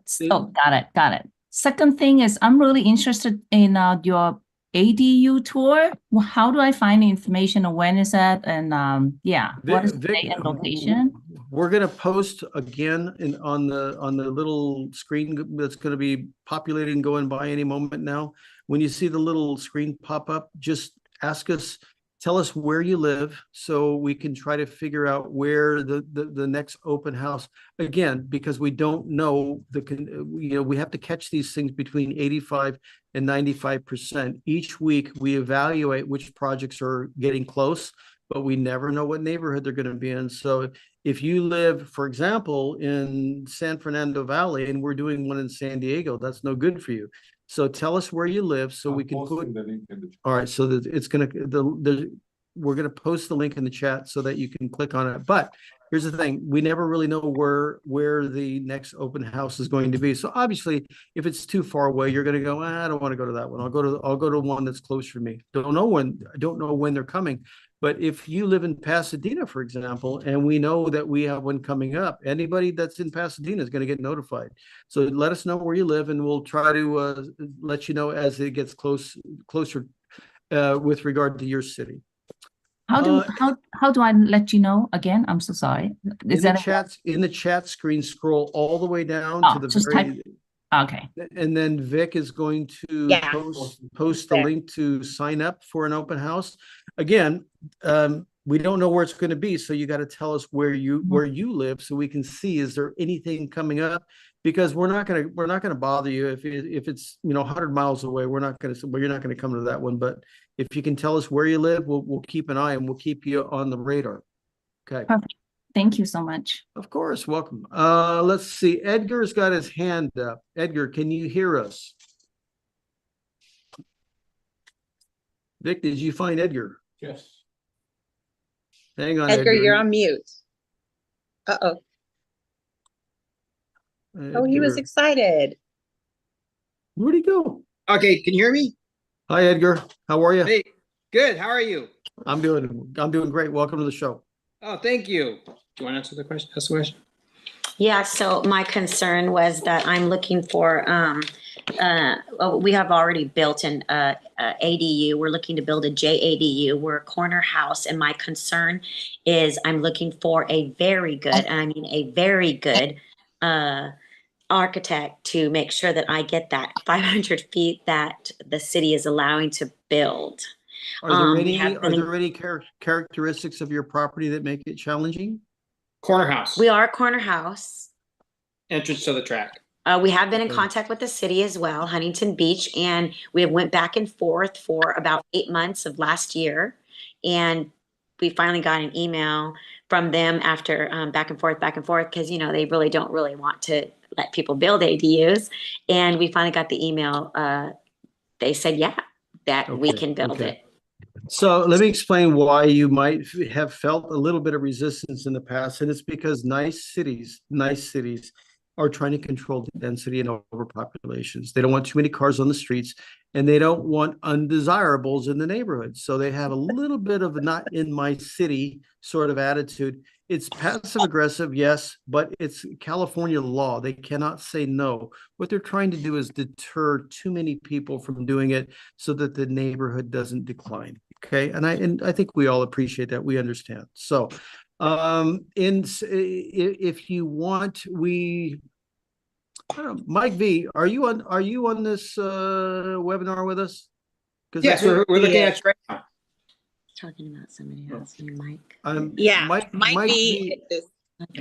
So got it. Second thing is, I'm really interested in your ADU tour. Well, how do I find the information, or when is that? And what is the date and location? We're gonna post again on the little screen that's gonna be populated and going by any moment now. When you see the little screen pop up, just ask us, tell us where you live so we can try to figure out where the next open house, again, because we don't know we have to catch these things between 85 and 95%. Each week we evaluate which projects are getting close, but we never know what neighborhood they're going to be in. So if you live, for example, in San Fernando Valley and we're doing one in San Diego, that's no good for you. So tell us where you live so we can put the link in the chat. all right, so that it's we're gonna post the link in the chat so that you can click on it. But here's the thing: we never really know where the next open house is going to be. So obviously, if it's too far away, you're gonna go, I don't want to go to that one. I'll go to one that's close for me. I don't know when they're coming. But if you live in Pasadena, for example, and we know that we have one coming up, anybody that's in Pasadena is going to get notified. So let us know where you live, and we'll try to let you know as it gets closer with regard to your city. How do I let you know again? I'm so sorry. Is that in the chat screen? Scroll all the way down to the just very. Okay. And then Vic is going to post the link to sign up for an open house. Again, we don't know where it's going to be, so you got to tell us where you live so we can see, is there anything coming up? Because we're not gonna bother you if it's 100 miles away. You're not gonna come to that one. But if you can tell us where you live, we'll keep an eye and we'll keep you on the radar. Okay. Perfect. Thank you so much. Of course, welcome. Let's see. Edgar's got his hand up. Edgar, can you hear us? Vic, did you find Edgar? Yes. Hang on, Edgar, you're on mute. Uh-oh. Oh, he was excited. Where'd he go? Okay, can you hear me? Hi, Edgar. How are you? Hey, good. How are you? I'm doing great. Welcome to the show. Oh, thank you. Do you want to answer the question? Yeah, so my concern was that I'm looking for, we have already built an ADU. We're looking to build a JADU. We're a corner house, and my concern is I'm looking for a very good, and I mean a very good architect to make sure that I get that 500 feet that the city is allowing to build. Are there we have been- are there any characteristics of your property that make it challenging? Corner house, We are a corner house. entrance to the track. We have been in Okay. contact with the city as well, Huntington Beach, and we went back and forth for about 8 months of last year. And we finally got an email from them after back and forth, because, they really don't really want to let people build ADUs. And we finally got the email. They said, yeah, that we Okay, can build okay. it. So let me explain why you might have felt a little bit of resistance in the past, and it's because nice cities are trying to control the density and overpopulations. They don't want too many cars on the streets, and they don't want undesirables in the neighborhood. So they have a little bit of a not in my city sort of attitude. It's passive aggressive, yes, but it's California law. They cannot say no. What they're trying to do is deter too many people from doing it so that the neighborhood doesn't decline. Okay, and I think we all appreciate that. We understand. So, if you want, I don't know, Mike V, are you on this webinar with us? 'Cause I Yes, think- we're looking at it right now. Talking about somebody else, Mike. Yeah, Mike V.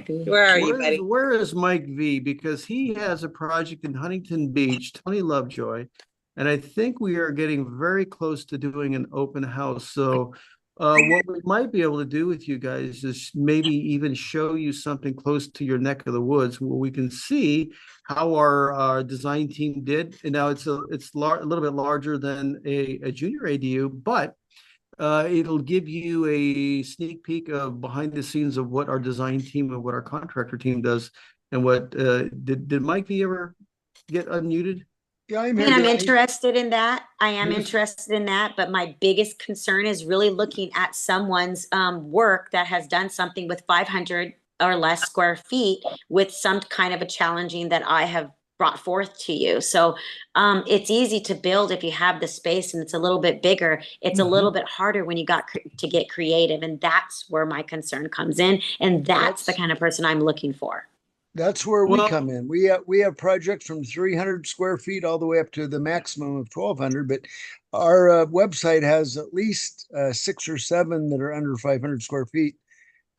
V. Where are you, Where is- buddy? Where is Mike V? Because he has a project in Huntington Beach, Tony Lovejoy, and I think we are getting very close to doing an open house. So what we might be able to do with you guys is maybe even show you something close to your neck of the woods where we can see how our design team did. And now it's a little bit larger than a junior ADU, but it'll give you a sneak peek of behind the scenes of what our design team and what our contractor team does. And what did Mike V ever get unmuted? Yeah, I'm And here. I'm Danny. interested in that. I am Yes. interested in that, but my biggest concern is really looking at someone's work that has done something with 500 or less square feet with some kind of a challenging that I have brought forth to you. So it's easy to build if you have the space and it's a little bit bigger. It's a little bit harder when you got to get creative, and that's where my concern comes in, and that's the kind of person I'm looking for. That's where we Well- come in. We have projects from 300 square feet all the way up to the maximum of 1,200, but our website has at least 6 or 7 that are under 500 square feet.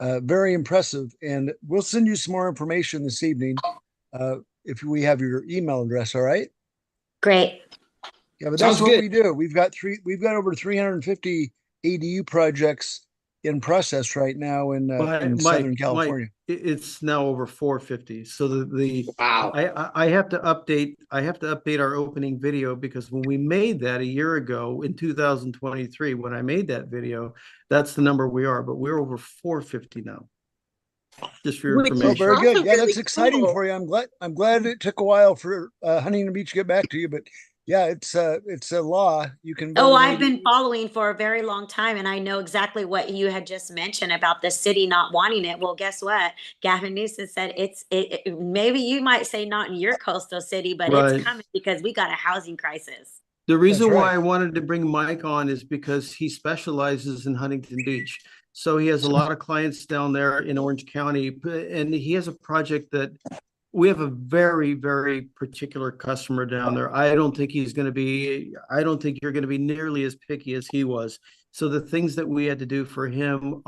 Very impressive. And we'll send you some more information this evening if we have your email address. All right. Great. Yeah, but Sounds that's what good. we do. We've got over 350 ADU projects in process right now in Southern California. It's now over 450. So the Wow. I have to update our opening video, because when we made that a year ago in 2023, when I made that video, that's the number we are, but we're over 450 now. Just for your Which is Oh, information. very good. also Yeah, really that's exciting cool. for you. I'm glad it took a while for Huntington Beach to get back to you, but yeah, it's a law. You can. build Oh, an I've been ADU. following for a very long time, and I know exactly what you had just mentioned about the city not wanting it. Well, guess what? Gavin Newsom said maybe you might say not in your coastal city, but Right. it's coming because we got a housing crisis. The reason That's why right. I wanted to bring Mike on is because he specializes in Huntington Beach. So he has a lot of clients down there in Orange County, and he has a project that we have a very, very particular customer down there. I don't think you're going to be nearly as picky as he was. So the things that we had to do for him,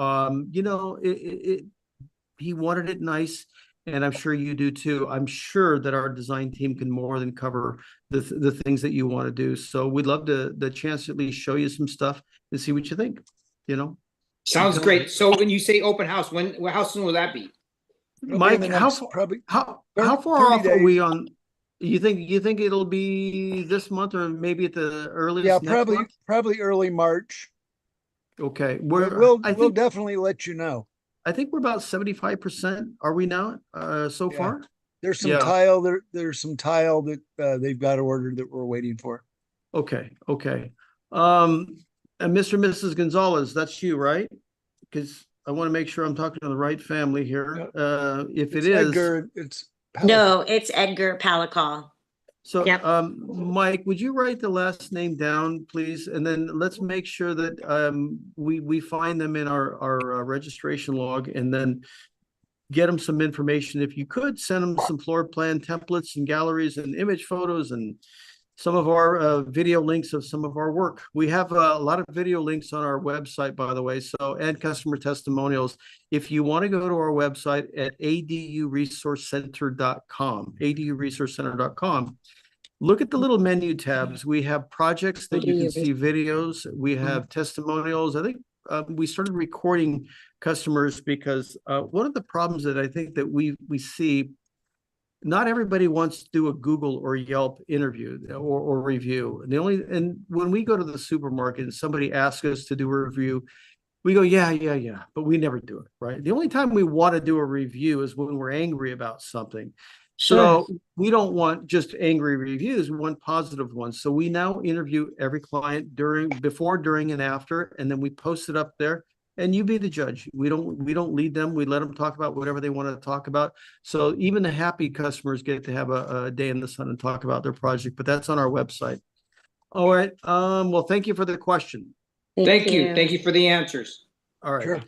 he wanted it nice. And I'm sure you do too. I'm sure that our design team can more than cover the things that you want to do. So we'd love the chance to at least show you some stuff and see what you think, Sounds Okay. great. So when you say open house, how soon will that be? It'll be in Mike, the how next far, probably how 30 far off are 30 we on? You think it'll be this month or maybe at the earliest yeah, next month? probably early March. Okay, But we'll we'll definitely let you know. I think we're about 75%. Are we now so Yeah. far? There's some Yeah. tile there's some tile that they've got ordered that we're waiting for. Okay. And Mr. and Mrs. Gonzalez, that's you, right? Because I want to make sure I'm talking to the right family here. If it It's is, Edgar, it's No, it's Edgar Palacall. so, Yep. Mike, would you write the last name down, please? And then let's make sure that, we find them in our registration log and then get them some information. If you could, send them some floor plan templates and galleries and image photos and some of our video links of some of our work. We have a lot of video links on our website, by the way, so, and customer testimonials. If you want to go to our website at aduresourcecenter.com, look at the little menu tabs. We have projects that you can see videos. We have testimonials. I think we started recording customers because one of the problems that I think that we see, not everybody wants to do a Google or Yelp interview or review. And when we go to the supermarket and somebody asks us to do a review, we go, yeah, but we never do it, right? The only time we want to do a review is when we're angry about something. So we don't want just angry reviews. We want positive ones. So we now interview every client before, during, and after, and then we post it up there. And you be the judge. We don't lead them. We let them talk about whatever they want to talk about. So even the happy customers get to have a day in the sun and talk about their project, but that's on our website. All right. Well, thank you for the question. Thank you. Thank you for the answers. All right. Sure.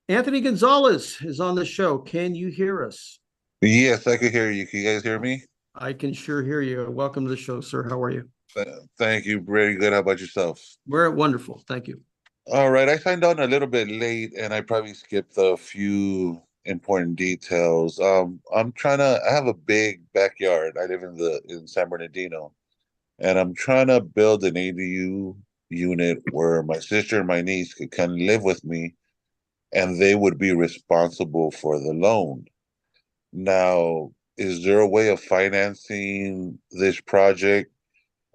Anthony Gonzalez is on the show. Can you hear us? Yes, I can hear you. Can you guys hear me? I can sure hear you. Welcome to the show, sir. How are you? Thank you. Very good. How about yourself? We're wonderful. Thank you. All right. I signed on a little bit late and I probably skipped a few important details. I have a big backyard. I live in San Bernardino, and I'm trying to build an ADU unit where my sister and my niece could come live with me and they would be responsible for the loan. Now, is there a way of financing this project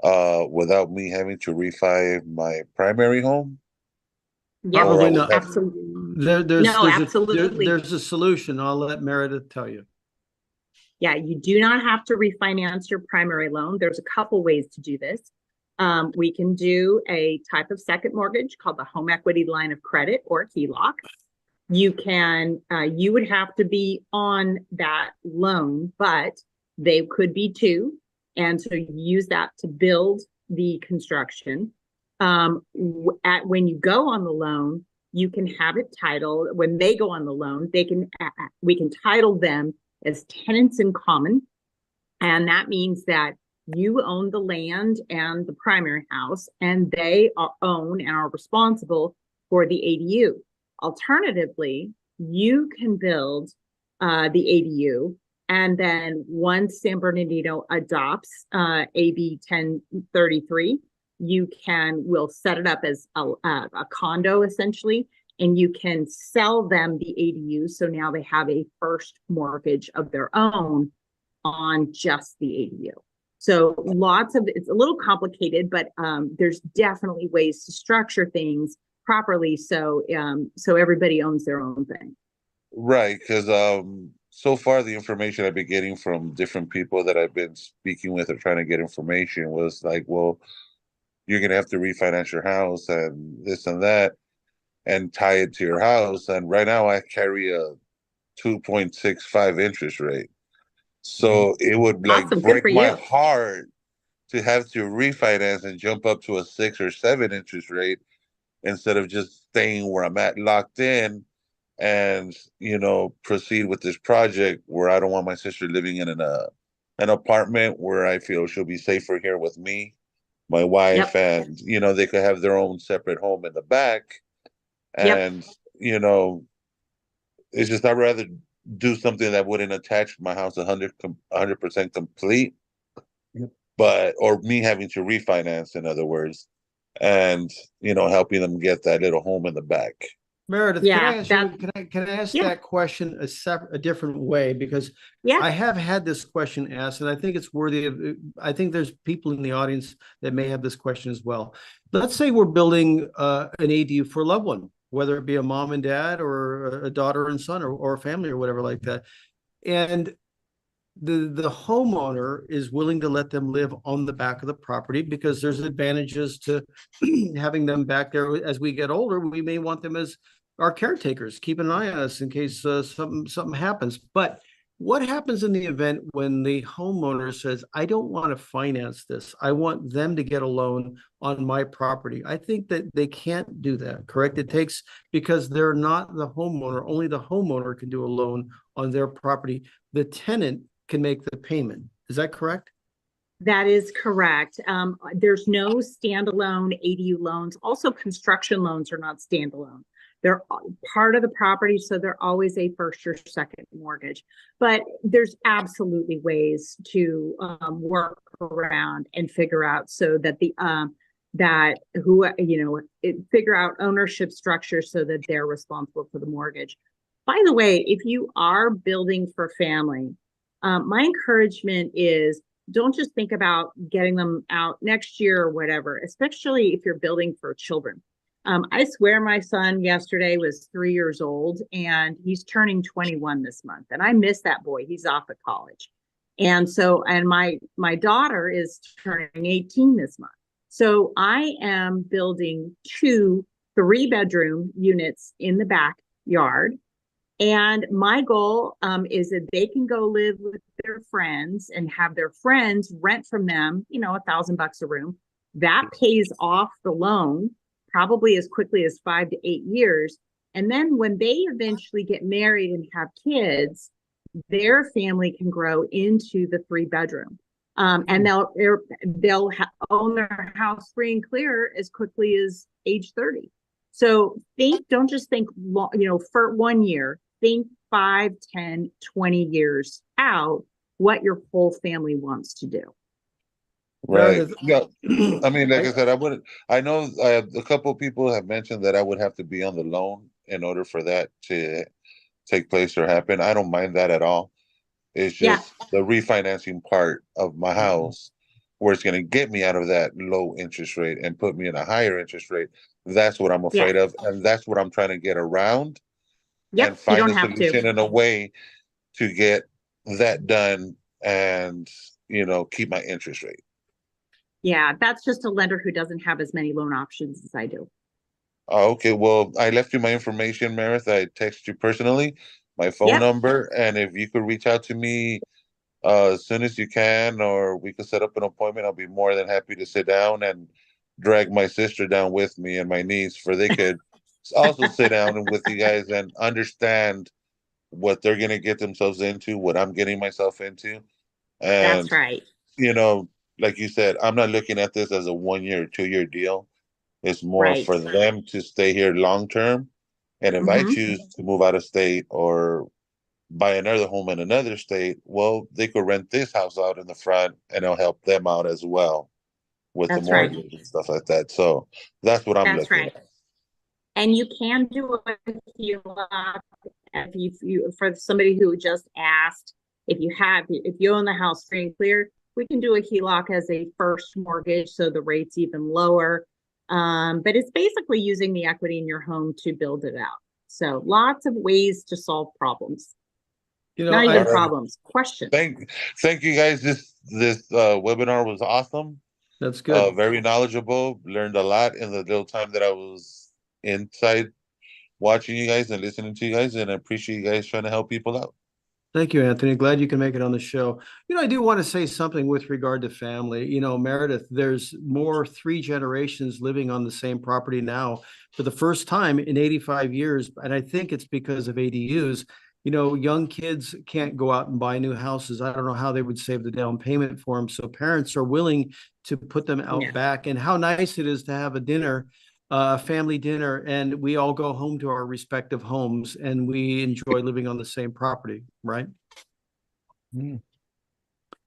without me having to refi my primary home? Yeah, Probably not. absolutely. Absolutely. There's a solution. I'll let Meredith tell you. Yeah, you do not have to refinance your primary loan. There's a couple ways to do this. We can do a type of second mortgage called the home equity line of credit or HELOC. You would have to be on that loan, but they could be two. And so you use that to build the construction. When you go on the loan, you can have it titled. When they go on the loan, we can title them as tenants in common. And that means that you own the land and the primary house, and they own and are responsible for the ADU. Alternatively, you can build the ADU, and then once San Bernardino adopts AB 1033, we'll set it up as a condo essentially, and you can sell them the ADU. So now they have a first mortgage of their own on just the ADU. So it's a little complicated, but there's definitely ways to structure things properly so everybody owns their own thing. Right, because so far the information I've been getting from different people that I've been speaking with or trying to get information was like, well, you're going to have to refinance your house and this and that and tie it to your house. And right now I carry a 2.65 interest rate. So it would Awesome. break Good for my you. heart to have to refinance and jump up to a 6 or 7 interest rate instead of just staying where I'm at, locked in, and proceed with this project where I don't want my sister living in an apartment where I feel she'll be safer here with me, my wife, and they could have their own separate home in the back. And it's just I'd rather do something that wouldn't attach my house 100% complete, or me having to refinance, in other words, and helping them get that little home in the back. Meredith, can I ask that question a different way? Because I have had this question asked, and I think it's worthy of. I think there's people in the audience that may have this question as well. Let's say we're building an ADU for a loved one, whether it be a mom and dad or a daughter and son or a family or whatever like that, and the homeowner is willing to let them live on the back of the property because there's advantages to having them back there. As we get older, we may want them as our caretakers, keep an eye on us in case something happens. But what happens in the event when the homeowner says, I don't want to finance this. I want them to get a loan on my property. I think that they can't do that, correct? It takes, because they're not the homeowner, only the homeowner can do a loan on their property. The tenant can make the payment. Is that correct? That is correct. There's no standalone ADU loans. Also, construction loans are not standalone. They're part of the property, so they're always a first or second mortgage. But there's absolutely ways to work around and figure out so that figure out ownership structure so that they're responsible for the mortgage. By the way, if you are building for family, my encouragement is don't just think about getting them out next year or whatever, especially if you're building for children. I swear my son yesterday was 3 years old and he's turning 21 this month. And I miss that boy. He's off at college. And my daughter is turning 18 this month. So I am building 2 3-bedroom units in the backyard. And my goal is that they can go live with their friends and have their friends rent from them, $1,000 a room. That pays off the loan probably as quickly as 5 to 8 years. And then when they eventually get married and have kids, their family can grow into the 3-bedroom. And they'll own their house free and clear as quickly as age 30. So don't just think, for 1 year, think 5, 10, 20 years out what your whole family wants to do. Right. Yeah. I mean, like I said, I know a couple of people have mentioned that I would have to be on the loan in order for that to take place or happen. I don't mind that at all. It's just the refinancing part of my house where it's going to get me out of that low interest rate and put me in a higher interest rate. That's what I'm afraid of. And that's what I'm trying to get around and find a solution in a way to get that done and, keep my interest rate. Yeah, that's just a lender who doesn't have as many loan options as I do. Oh, okay. Well, I left you my information, Meredith. I text you personally, my phone number. And if you could reach out to me as soon as you can, or we could set up an appointment, I'll be more than happy to sit down and drag my sister down with me and my niece for they could also sit down with you guys and understand what they're going to get themselves into, what I'm getting myself into. And, that's right. Like you said, I'm not looking at this as a 1 year or 2 year deal. It's more for them to stay here long term. And if I choose to move out of state or buy another home in another state, well, they could rent this house out in the front and it'll help them out as well with the mortgage and stuff like that. So that's what I'm looking at. And you can do a HELOC for somebody who just asked, if you own the house free and clear, we can do a HELOC as a first mortgage, so the rate's even lower. But it's basically using the equity in your home to build it out. So lots of ways to solve problems. Not even problems, questions. Thank you guys. This webinar was awesome. That's good. Very knowledgeable. Learned a lot in the little time that I was inside watching you guys and listening to you guys, and I appreciate you guys trying to help people out. Thank you, Anthony. Glad you can make it on the show. I do want to say something with regard to family. Meredith, there's 3 generations living on the same property now for the first time in 85 years. And I think it's because of ADUs. Young kids can't go out and buy new houses. I don't know how they would save the down payment for them. So parents are willing to put them out back. And how nice it is to have a dinner, family dinner, and we all go home to our respective homes and we enjoy living on the same property, right?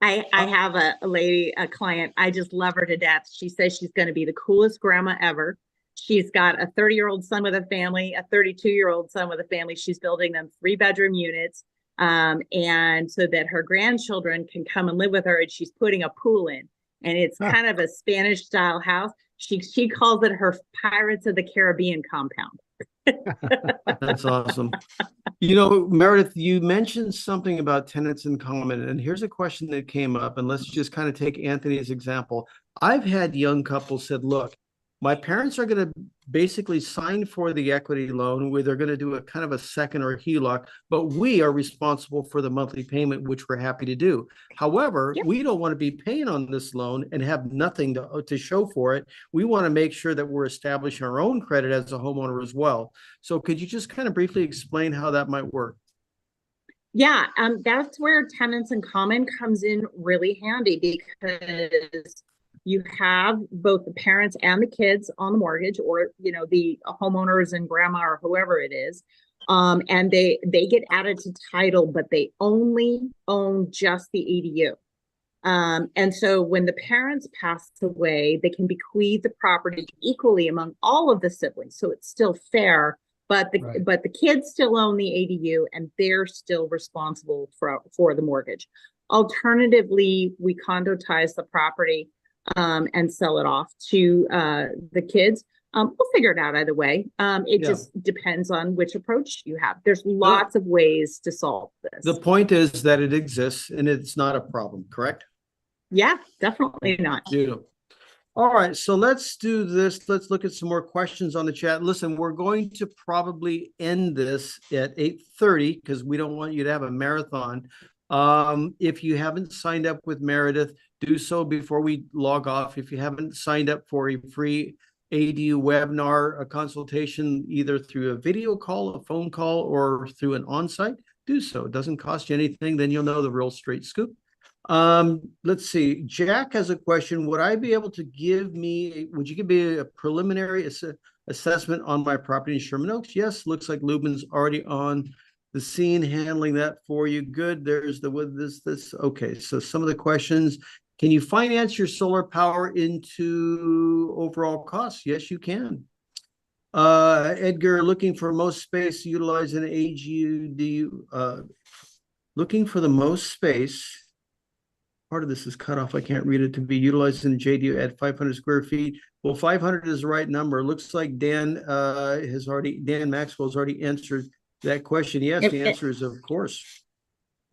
I have a client, I just love her to death. She says she's going to be the coolest grandma ever. She's got a 30-year-old son with a family, a 32-year-old son with a family. She's building them 3-bedroom units. And so that her grandchildren can come and live with her, and she's putting a pool in, and it's kind of a Spanish style house. She calls it her Pirates of the Caribbean compound. That's awesome. Meredith, you mentioned something about tenants in common, and here's a question that came up, and let's just kind of take Anthony's example. I've had young couples said, look, My parents are going to basically sign for the equity loan where they're going to do a kind of a second or HELOC, but we are responsible for the monthly payment, which we're happy to do. However, we don't want to be paying on this loan and have nothing to show for it. We want to make sure that we're establishing our own credit as a homeowner as well. So could you just kind of briefly explain how that might work? Yeah, that's where tenants in common comes in really handy, because you have both the parents and the kids on the mortgage, or, you know, the homeowners and grandma or whoever it is. And they get added to title, but they only own just the ADU. And so when the parents pass away, they can bequeath the property equally among all of the siblings. So it's still fair, but the kids still own the ADU and they're still responsible for the mortgage. Alternatively, we condotize the property and sell it off to the kids. We'll figure it out either way. It just depends on which approach you have. There's lots of ways to solve this. The point is that it exists and it's not a problem, correct? Yeah, definitely not. Beautiful. All right, so let's do this. Let's look at some more questions on the chat. Listen, we're going to probably end this at 8:30 because we don't want you to have a marathon. If you haven't signed up with Meredith, do so before we log off. If you haven't signed up for a free ADU webinar, a consultation, either through a video call, a phone call, or through an on-site, do so. It doesn't cost you anything. Then you'll know the real straight scoop. Let's see. Jack has a question. Would you give me a preliminary assessment on my property in Sherman Oaks? Yes. Looks like Lubin's already on the scene handling that for you. Good. There's this. Okay. So some of the questions: can you finance your solar power into overall costs? Yes, you can. Edgar, looking for most space utilizing ADU. Looking for the most space. Part of this is cut off. I can't read it. To be utilized in JDU at 500 square feet. Well, 500 is the right number. Looks like Dan Maxwell has already answered that question. Yes, the answer is of course.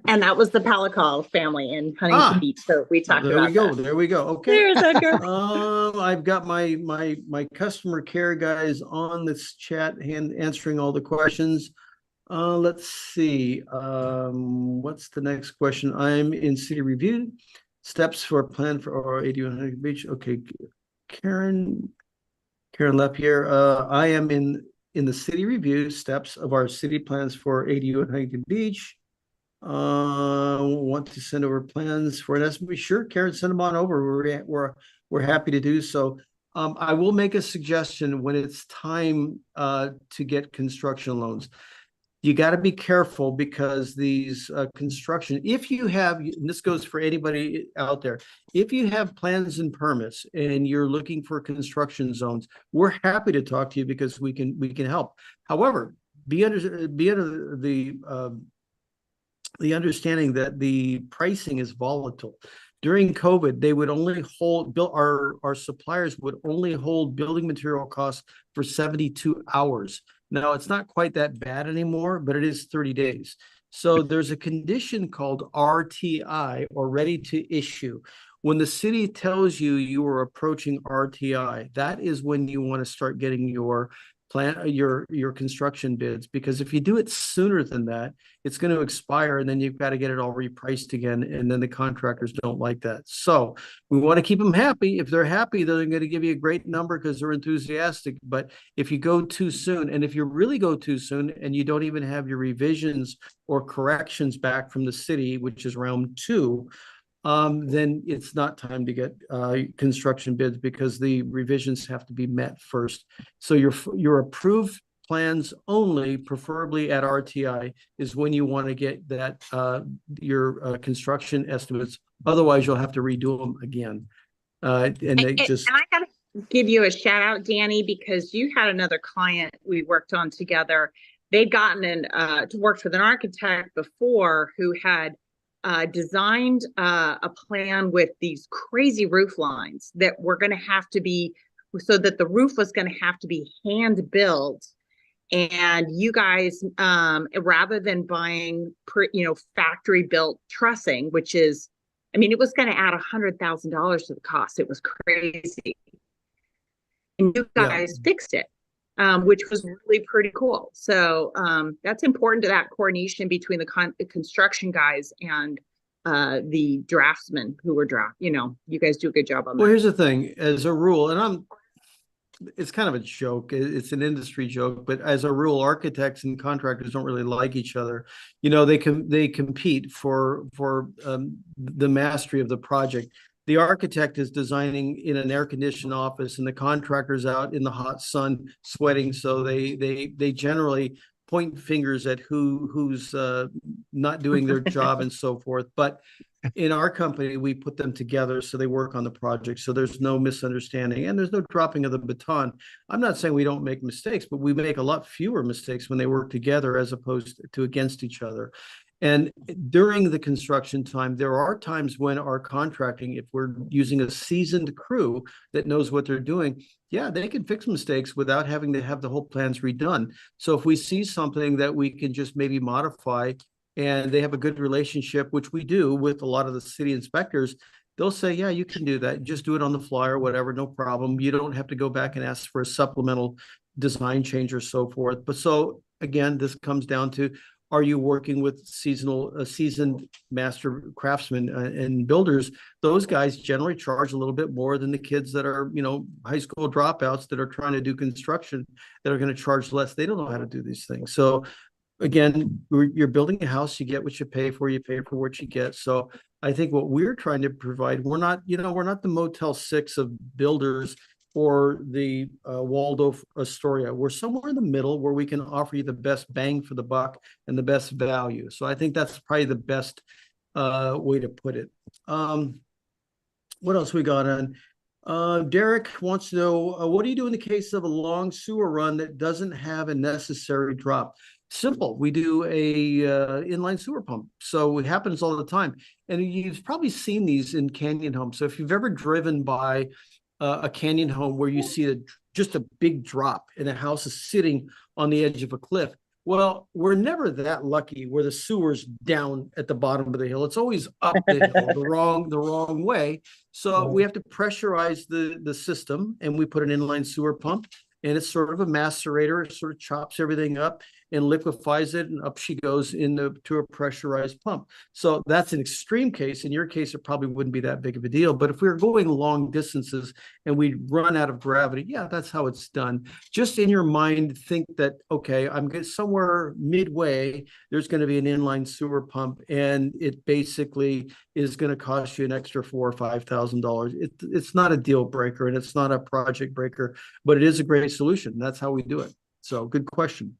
And that was the Palacal family in Huntington Beach. So we talked about that. There we go. Okay. There's Edgar. I've got my customer care guys on this chat answering all the questions. Let's see. What's the next question? I'm in city review. Steps for a plan for our ADU in Huntington Beach. Okay, Karen Lapierre. I am in the city review steps of our city plans for ADU in Huntington Beach. Want to send over plans for an estimate? Sure, Karen, send them on over. We're happy to do so. I will make a suggestion when it's time to get construction loans. You got to be careful because these construction, if you have, and this goes for anybody out there, if you have plans and permits and you're looking for construction zones, we're happy to talk to you because we can help. However, be under the understanding that the pricing is volatile. During COVID, they would only our suppliers would only hold building material costs for 72 hours. Now, it's not quite that bad anymore, but it is 30 days. So there's a condition called RTI, or ready to issue. When the city tells you you are approaching RTI, that is when you want to start getting your construction bids, because if you do it sooner than that, it's going to expire and then you've got to get it all repriced again, and then the contractors don't like that. So we want to keep them happy. If they're happy, they're going to give you a great number because they're enthusiastic. But if you go too soon, and if you really go too soon and you don't even have your revisions or corrections back from the city, which is round 2, then it's not time to get construction bids because the revisions have to be met first. So your approved plans only, preferably at RTI, is when you want to get that your construction estimates. Otherwise, you'll have to redo them again. And I gotta give you a shout out, Danny, because you had another client we worked on together. They'd gotten to work with an architect before who had designed a plan with these crazy roof lines that were going to have to be, so that the roof was going to have to be hand built. And you guys, rather than buying, factory built trussing, which is, it was going to add $100,000 to the cost. It was crazy. and you Yeah. guys fixed it, which was really pretty cool. So that's important to that coordination between the construction guys and the draftsmen who were you guys do a good job on Well, that. here's the thing, as a rule, and it's kind of a joke. It's an industry joke, but as a rule, architects and contractors don't really like each other. They compete for the mastery of the project. The architect is designing in an air-conditioned office, and the contractor's out in the hot sun sweating. So they generally point fingers at who's not doing their job and so forth. But in our company, we put them together so they work on the project. So there's no misunderstanding and there's no dropping of the baton. I'm not saying we don't make mistakes, but we make a lot fewer mistakes when they work together as opposed to against each other. And during the construction time, there are times when our contracting, if we're using a seasoned crew that knows what they're doing, yeah, they can fix mistakes without having to have the whole plans redone. So if we see something that we can just maybe modify, and they have a good relationship, which we do with a lot of the city inspectors, they'll say, yeah, you can do that. Just do it on the fly or whatever, no problem. You don't have to go back and ask for a supplemental design change or so forth. But so again, this comes down to, are you working with seasoned master craftsmen and builders? Those guys generally charge a little bit more than the kids that are, high school dropouts that are trying to do construction that are going to charge less. They don't know how to do these things. So again, you're building a house, you get what you pay for what you get. So I think what we're trying to provide, we're not the Motel 6 of builders or the Waldorf Astoria. We're somewhere in the middle where we can offer you the best bang for the buck and the best value. So I think that's probably the best way to put it. What else we got on? Derek wants to know, what do you do in the case of a long sewer run that doesn't have a necessary drop? Simple. We do a inline sewer pump. So it happens all the time. And you've probably seen these in canyon homes. So if you've ever driven by a canyon home where you see just a big drop and a house is sitting on the edge of a cliff, well, we're never that lucky where the sewer's down at the bottom of the hill. It's always up the hill, the wrong way. So we have to pressurize the system, and we put an inline sewer pump, and it's sort of a macerator. It sort of chops everything up and liquefies it, and up she goes to a pressurized pump. So that's an extreme case. In your case, it probably wouldn't be that big of a deal. But if we were going long distances and we run out of gravity, yeah, that's how it's done. Just in your mind, think that, okay, I'm getting somewhere midway, there's going to be an inline sewer pump, and it basically is going to cost you an extra $4,000 or $5,000. It's not a deal breaker, and it's not a project breaker, but it is a great solution. That's how we do it. So good question.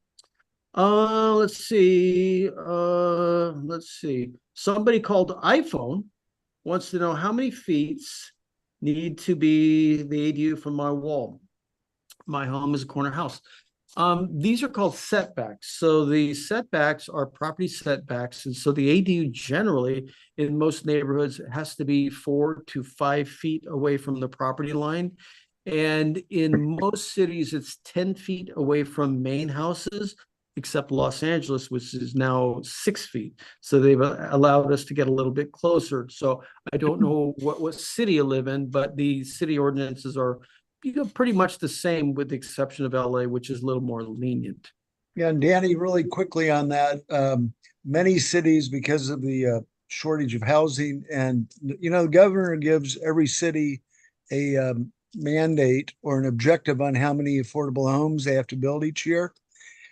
Let's see. Somebody called iPhone wants to know how many feet need to be the ADU from my wall. My home is a corner house. These are called setbacks. So the setbacks are property setbacks. And so the ADU generally in most neighborhoods has to be 4 to 5 feet away from the property line. And in most cities, it's 10 feet away from main houses, except Los Angeles, which is now 6 feet. So they've allowed us to get a little bit closer. So I don't know what city you live in, but the city ordinances are pretty much the same with the exception of LA, which is a little more lenient. Yeah, and Danny, really quickly on that, many cities, because of the shortage of housing, and the governor gives every city a mandate or an objective on how many affordable homes they have to build each year.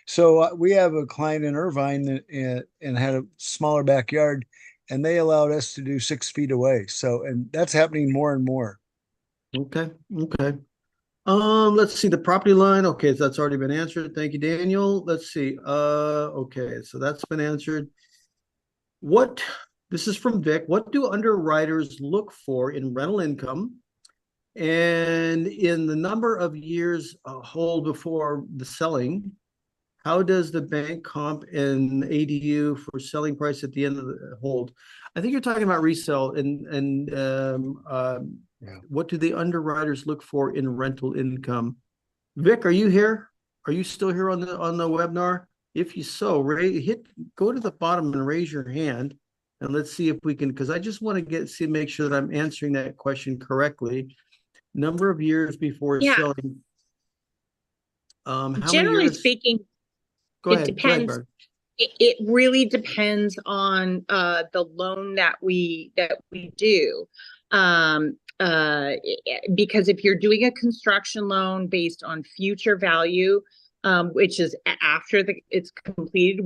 So we have a client in Irvine and had a smaller backyard, and they allowed us to do 6 feet away. So, and that's happening more and more. Okay. Let's see the property line. Okay, so that's already been answered. Thank you, Daniel. Let's see. Okay, so that's been answered. This is from Vic. What do underwriters look for in rental income and in the number of years hold before the selling? How does the bank comp and ADU for selling price at the end of the hold? I think you're talking about resale and what do the underwriters look for in rental income? Vic, are you here? Are you still here on the webinar? If you so, go to the bottom and raise your hand, and let's see if we can, because I just want to make sure that I'm answering that question correctly. Number of years before selling. How many Generally units? speaking, Go ahead. Go ahead, depends. Barb. It really depends on the loan that we do. Because if you're doing a construction loan based on future value, which is after it's completed,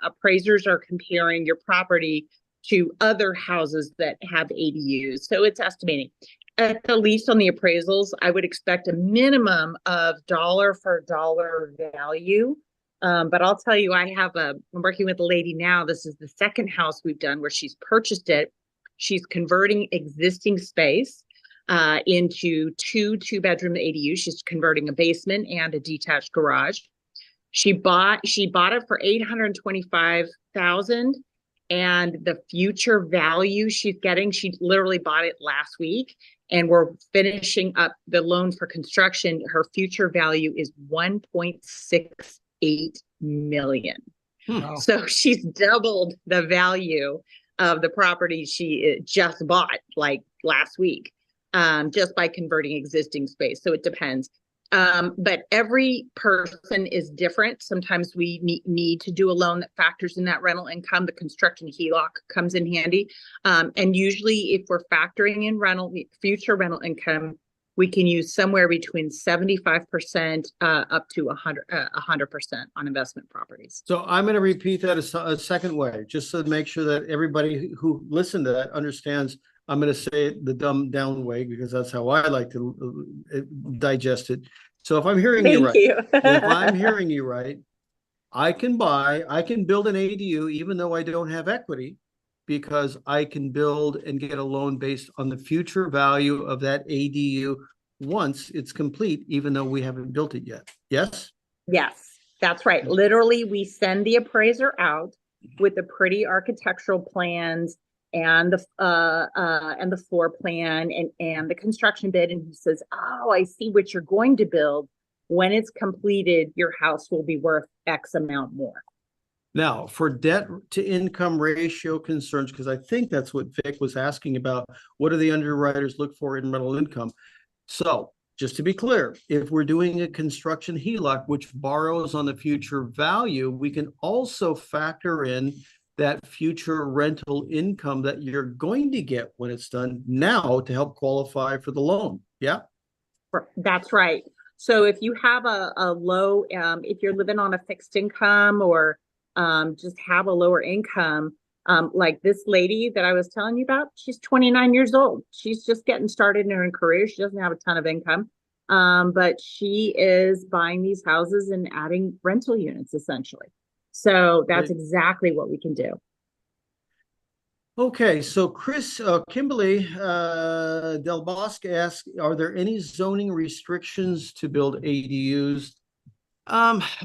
appraisers are comparing your property to other houses that have ADUs. So it's estimating. At the least on the appraisals, I would expect a minimum of dollar for dollar value. But I'll tell you, I'm working with a lady now. This is the second house we've done where she's purchased it. She's converting existing space into two-bedroom ADUs. She's converting a basement and a detached garage. She bought it for $825,000, and the future value she's getting, she literally bought it last week, and we're finishing up the loan for construction. Her future value is $1.68 million. Wow. So she's doubled the value of the property she just bought like last week, just by converting existing space. So it depends. But every person is different. Sometimes we need to do a loan that factors in that rental income. The construction HELOC comes in handy. And usually if we're factoring in future rental income, we can use somewhere between 75% up to 100% on investment properties. So I'm going to repeat that a second way, just to make sure that everybody who listened to that understands. I'm going to say it the dumbed down way because that's how I like to digest it. So if I'm hearing you right, if I'm hearing you right, I can build an ADU even though I don't have equity, because I can build and get a loan based on the future value of that ADU once it's complete, even though we haven't built it yet. Yes? Yes, that's right. Literally, we send the appraiser out with the pretty architectural plans and the floor plan and the construction bid, and he says, "Oh, I see what you're going to build. When it's completed, your house will be worth X amount more." Now, for debt to income ratio concerns, because I think that's what Vic was asking about, what do the underwriters look for in rental income? So just to be clear, if we're doing a construction HELOC, which borrows on the future value, we can also factor in that future rental income that you're going to get when it's done now to help qualify for the loan. Yeah? That's right. So if you have a low, if you're living on a fixed income or just have a lower income, like this lady that I was telling you about, she's 29 years old. She's just getting started in her career. She doesn't have a ton of income, but she is buying these houses and adding rental units essentially. So that's exactly what we can do. Okay, so Kimberly Del Bosque asked, are there any zoning restrictions to build ADUs?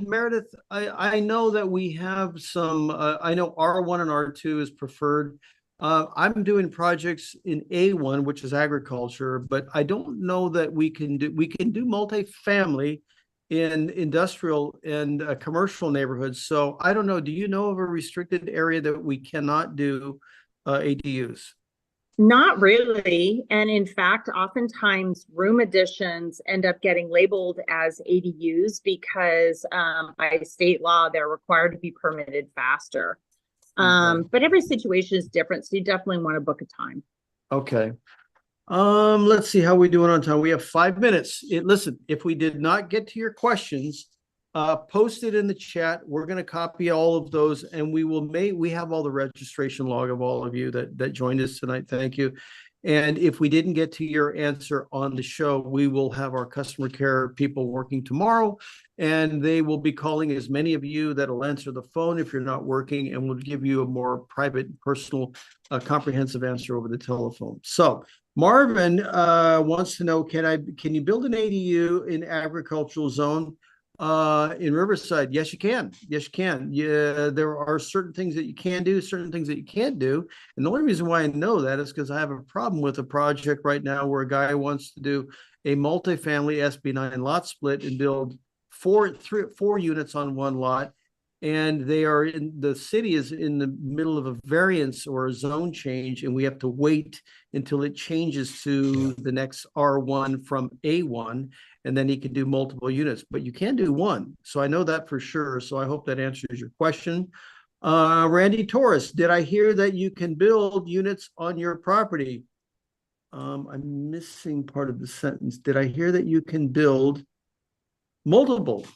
Meredith, I know that we have some, I know R1 and R2 is preferred. I'm doing projects in A1, which is agriculture, but I don't know that we can do multifamily in industrial and commercial neighborhoods. So I don't know. Do you know of a restricted area that we cannot do ADUs? Not really. And in fact, oftentimes room additions end up getting labeled as ADUs because by state law, they're required to be permitted faster. But every situation is different. So you definitely want to book a time. Okay. Let's see how we're doing on time. We have 5 minutes. Listen, if we did not get to your questions, post it in the chat. We're going to copy all of those, and we have all the registration log of all of you that joined us tonight. Thank you. And if we didn't get to your answer on the show, we will have our customer care people working tomorrow, and they will be calling as many of you that'll answer the phone if you're not working, and we'll give you a more private, personal, comprehensive answer over the telephone. So Marvin wants to know, can you build an ADU in agricultural zone in Riverside? Yes, you can. Yes, you can. Yeah, there are certain things that you can do, certain things that you can't do. And the only reason why I know that is because I have a problem with a project right now where a guy wants to do a multifamily SB9 lot split and build four units on one lot. And the city is in the middle of a variance or a zone change, and we have to wait until it changes to the next R1 from A1, and then he can do multiple units, but you can do one. So I know that for sure. So I hope that answers your question. Randy Torres, did I hear that you can build units on your property? I'm missing part of the sentence. Did I hear that you can build multiple?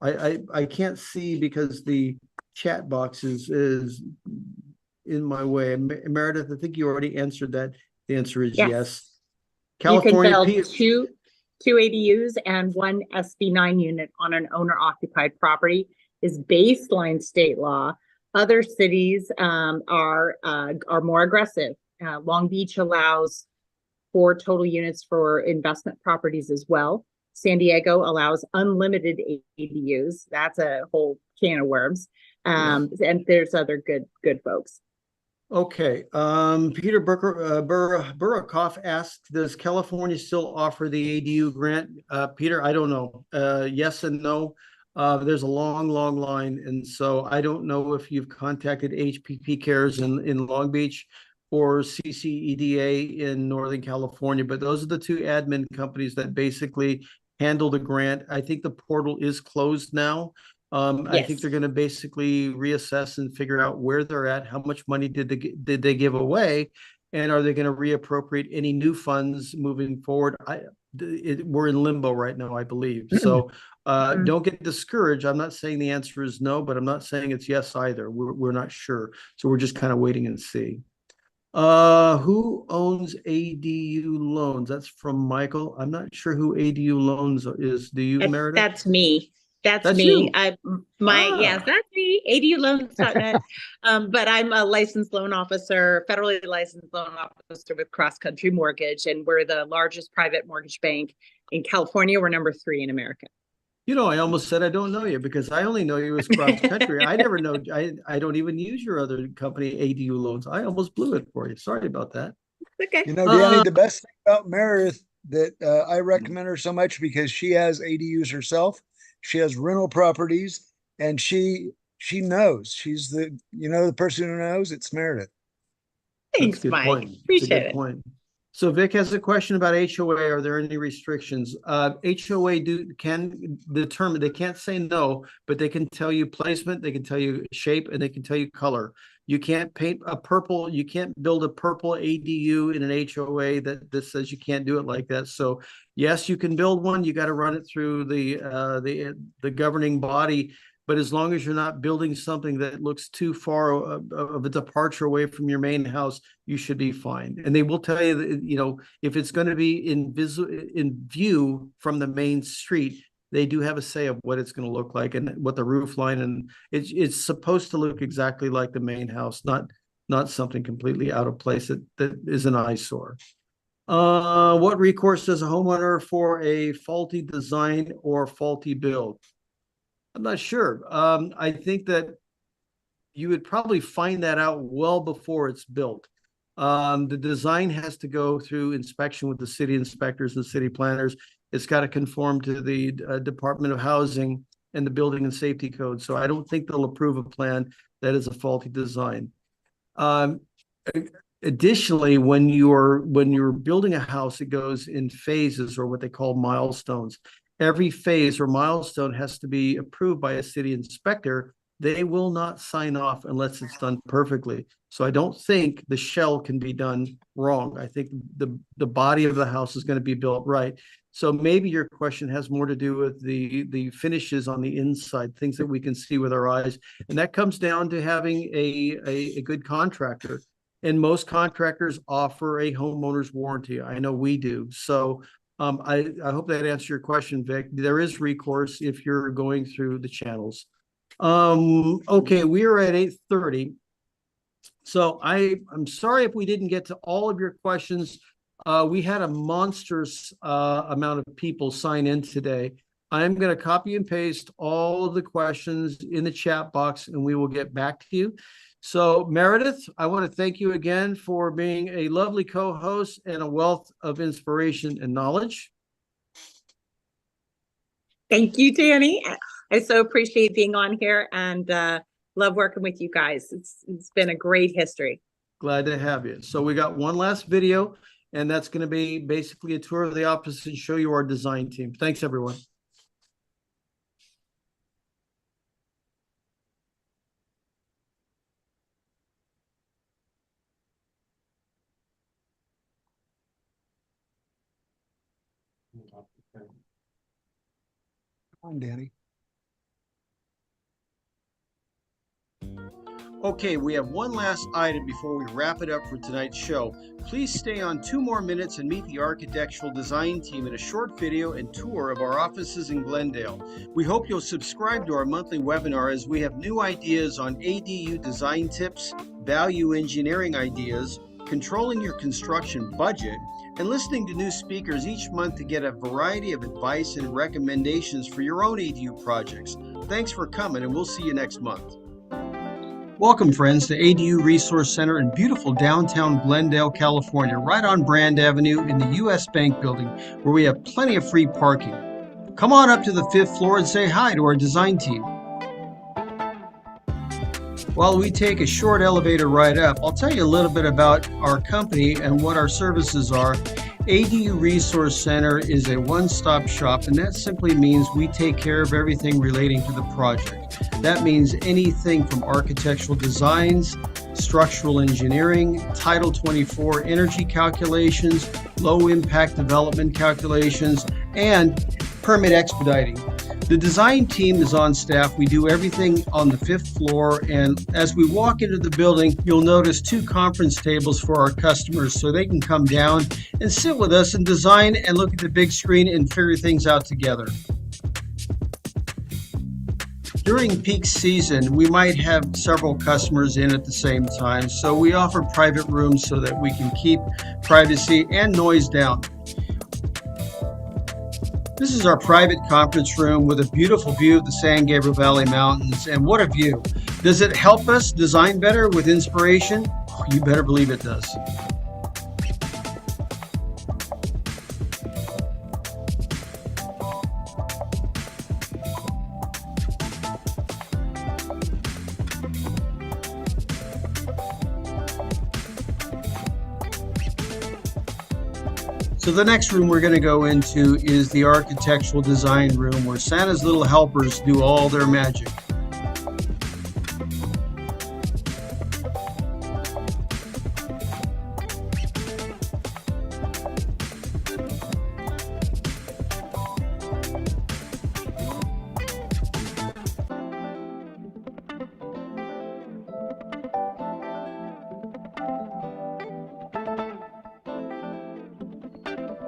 I can't see because the chat box is in my way. Meredith, I think you already answered that. The answer is yes. California, you can build two ADUs and one SB9 unit on an owner-occupied property is baseline state law. Other cities are more aggressive. Long Beach allows 4 total units for investment properties as well. San Diego allows unlimited ADUs. That's a whole can of worms. And there's other good folks. Okay. Peter Burakoff asked, does California still offer the ADU grant? Peter, I don't know. Yes and no. There's a long line. And so I don't know if you've contacted HPP Cares in Long Beach or CCEDA in Northern California, but those are the 2 admin companies that basically handle the grant. I think the portal is closed now. I think they're going to basically reassess and figure out where they're at, how much money did they give away, and are they going to reappropriate any new funds moving forward? We're in limbo right now, I believe. So don't get discouraged. I'm not saying the answer is no, but I'm not saying it's yes either. We're not sure. So we're just kind of waiting and see. Who owns ADU loans? That's from Michael. I'm not sure who ADU loans is. Do you, Meredith? That's me. That's me. You. Yes, that's me. ADUloans.net. But I'm a licensed loan officer, federally licensed loan officer with Cross Country Mortgage, and we're the largest private mortgage bank in California. We're number 3 in America. You know, I almost said I don't know you because I only know you as Cross Country. I never know. I don't even use your other company, ADU Loans. I almost blew it for you. Sorry about that. Okay. You know, Danny, the best thing about Meredith that I recommend her so much because she has ADUs herself. She has rental properties, and she knows. She's the person who knows. It's Meredith. Thanks, Mike. Point. Appreciate it. Point. So Vic has a question about HOA. Are there any restrictions? HOA can determine. They can't say no, but they can tell you placement, they can tell you shape, and they can tell you color. You can't paint a purple. You can't build a purple ADU in an HOA that says you can't do it like that. So yes, you can build one. You got to run it through the governing body. But as long as you're not building something that looks too far of a departure away from your main house, you should be fine. And they will tell you that, if it's going to be in view from the main street, they do have a say of what it's going to look like and what the roof line, and it's supposed to look exactly like the main house, not something completely out of place that is an eyesore. What recourse does a homeowner for a faulty design or faulty build? I'm not sure. I think that you would probably find that out well before it's built. The design has to go through inspection with the city inspectors and city planners. It's got to conform to the Department of Housing and the Building and Safety Code. So I don't think they'll approve a plan that is a faulty design. Additionally, when you're building a house, it goes in phases, or what they call milestones. Every phase or milestone has to be approved by a city inspector. They will not sign off unless it's done perfectly. So I don't think the shell can be done wrong. I think the body of the house is going to be built right. So maybe your question has more to do with the finishes on the inside, things that we can see with our eyes. And that comes down to having a good contractor. And most contractors offer a homeowner's warranty. I know we do. So I hope that answers your question, Vic. There is recourse if you're going through the channels. Okay, we are at 8:30. So I'm sorry if we didn't get to all of your questions. We had a monstrous amount of people sign in today. I'm going to copy and paste all of the questions in the chat box, and we will get back to you. So Meredith, I want to thank you again for being a lovely co-host and a wealth of inspiration and knowledge. Thank you, Danny. I so appreciate being on here and love working with you guys. It's been a great history. Glad to have you. So we got one last video, and that's going to be basically a tour of the office and show you our design team. Thanks, everyone. Come on, Danny. Okay, we have one last item before we wrap it up for tonight's show. Please stay on 2 more minutes and meet the architectural design team in a short video and tour of our offices in Glendale. We hope you'll subscribe to our monthly webinar as we have new ideas on ADU design tips, value engineering ideas, controlling your construction budget, and listening to new speakers each month to get a variety of advice and recommendations for your own ADU projects. Thanks for coming, and we'll see you next month. Welcome, friends, to ADU Resource Center in beautiful downtown Glendale, California, right on Brand Avenue in the U.S. Bank Building, where we have plenty of free parking. Come on up to the 5th floor and say hi to our design team. While we take a short elevator ride up, I'll tell you a little bit about our company and what our services are. ADU Resource Center is a one-stop shop, and that simply means we take care of everything relating to the project. That means anything from architectural designs, structural engineering, Title 24 energy calculations, low-impact development calculations, and permit expediting. The design team is on staff. We do everything on the 5th floor, and as we walk into the building, you'll notice 2 conference tables for our customers so they can come down and sit with us and design and look at the big screen and figure things out together. During peak season, we might have several customers in at the same time, so we offer private rooms so that we can keep privacy and noise down. This is our private conference room with a beautiful view of the San Gabriel Valley Mountains, and what a view. Does it help us design better with inspiration? You better believe it does. So the next room we're going to go into is the architectural design room, where Santa's little helpers do all their magic.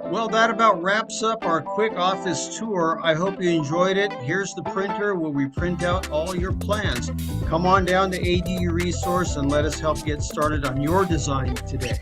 Well, that about wraps up our quick office tour. I hope you enjoyed it. Here's the printer where we print out all your plans. Come on down to ADU Resource and let us help get started on your design today.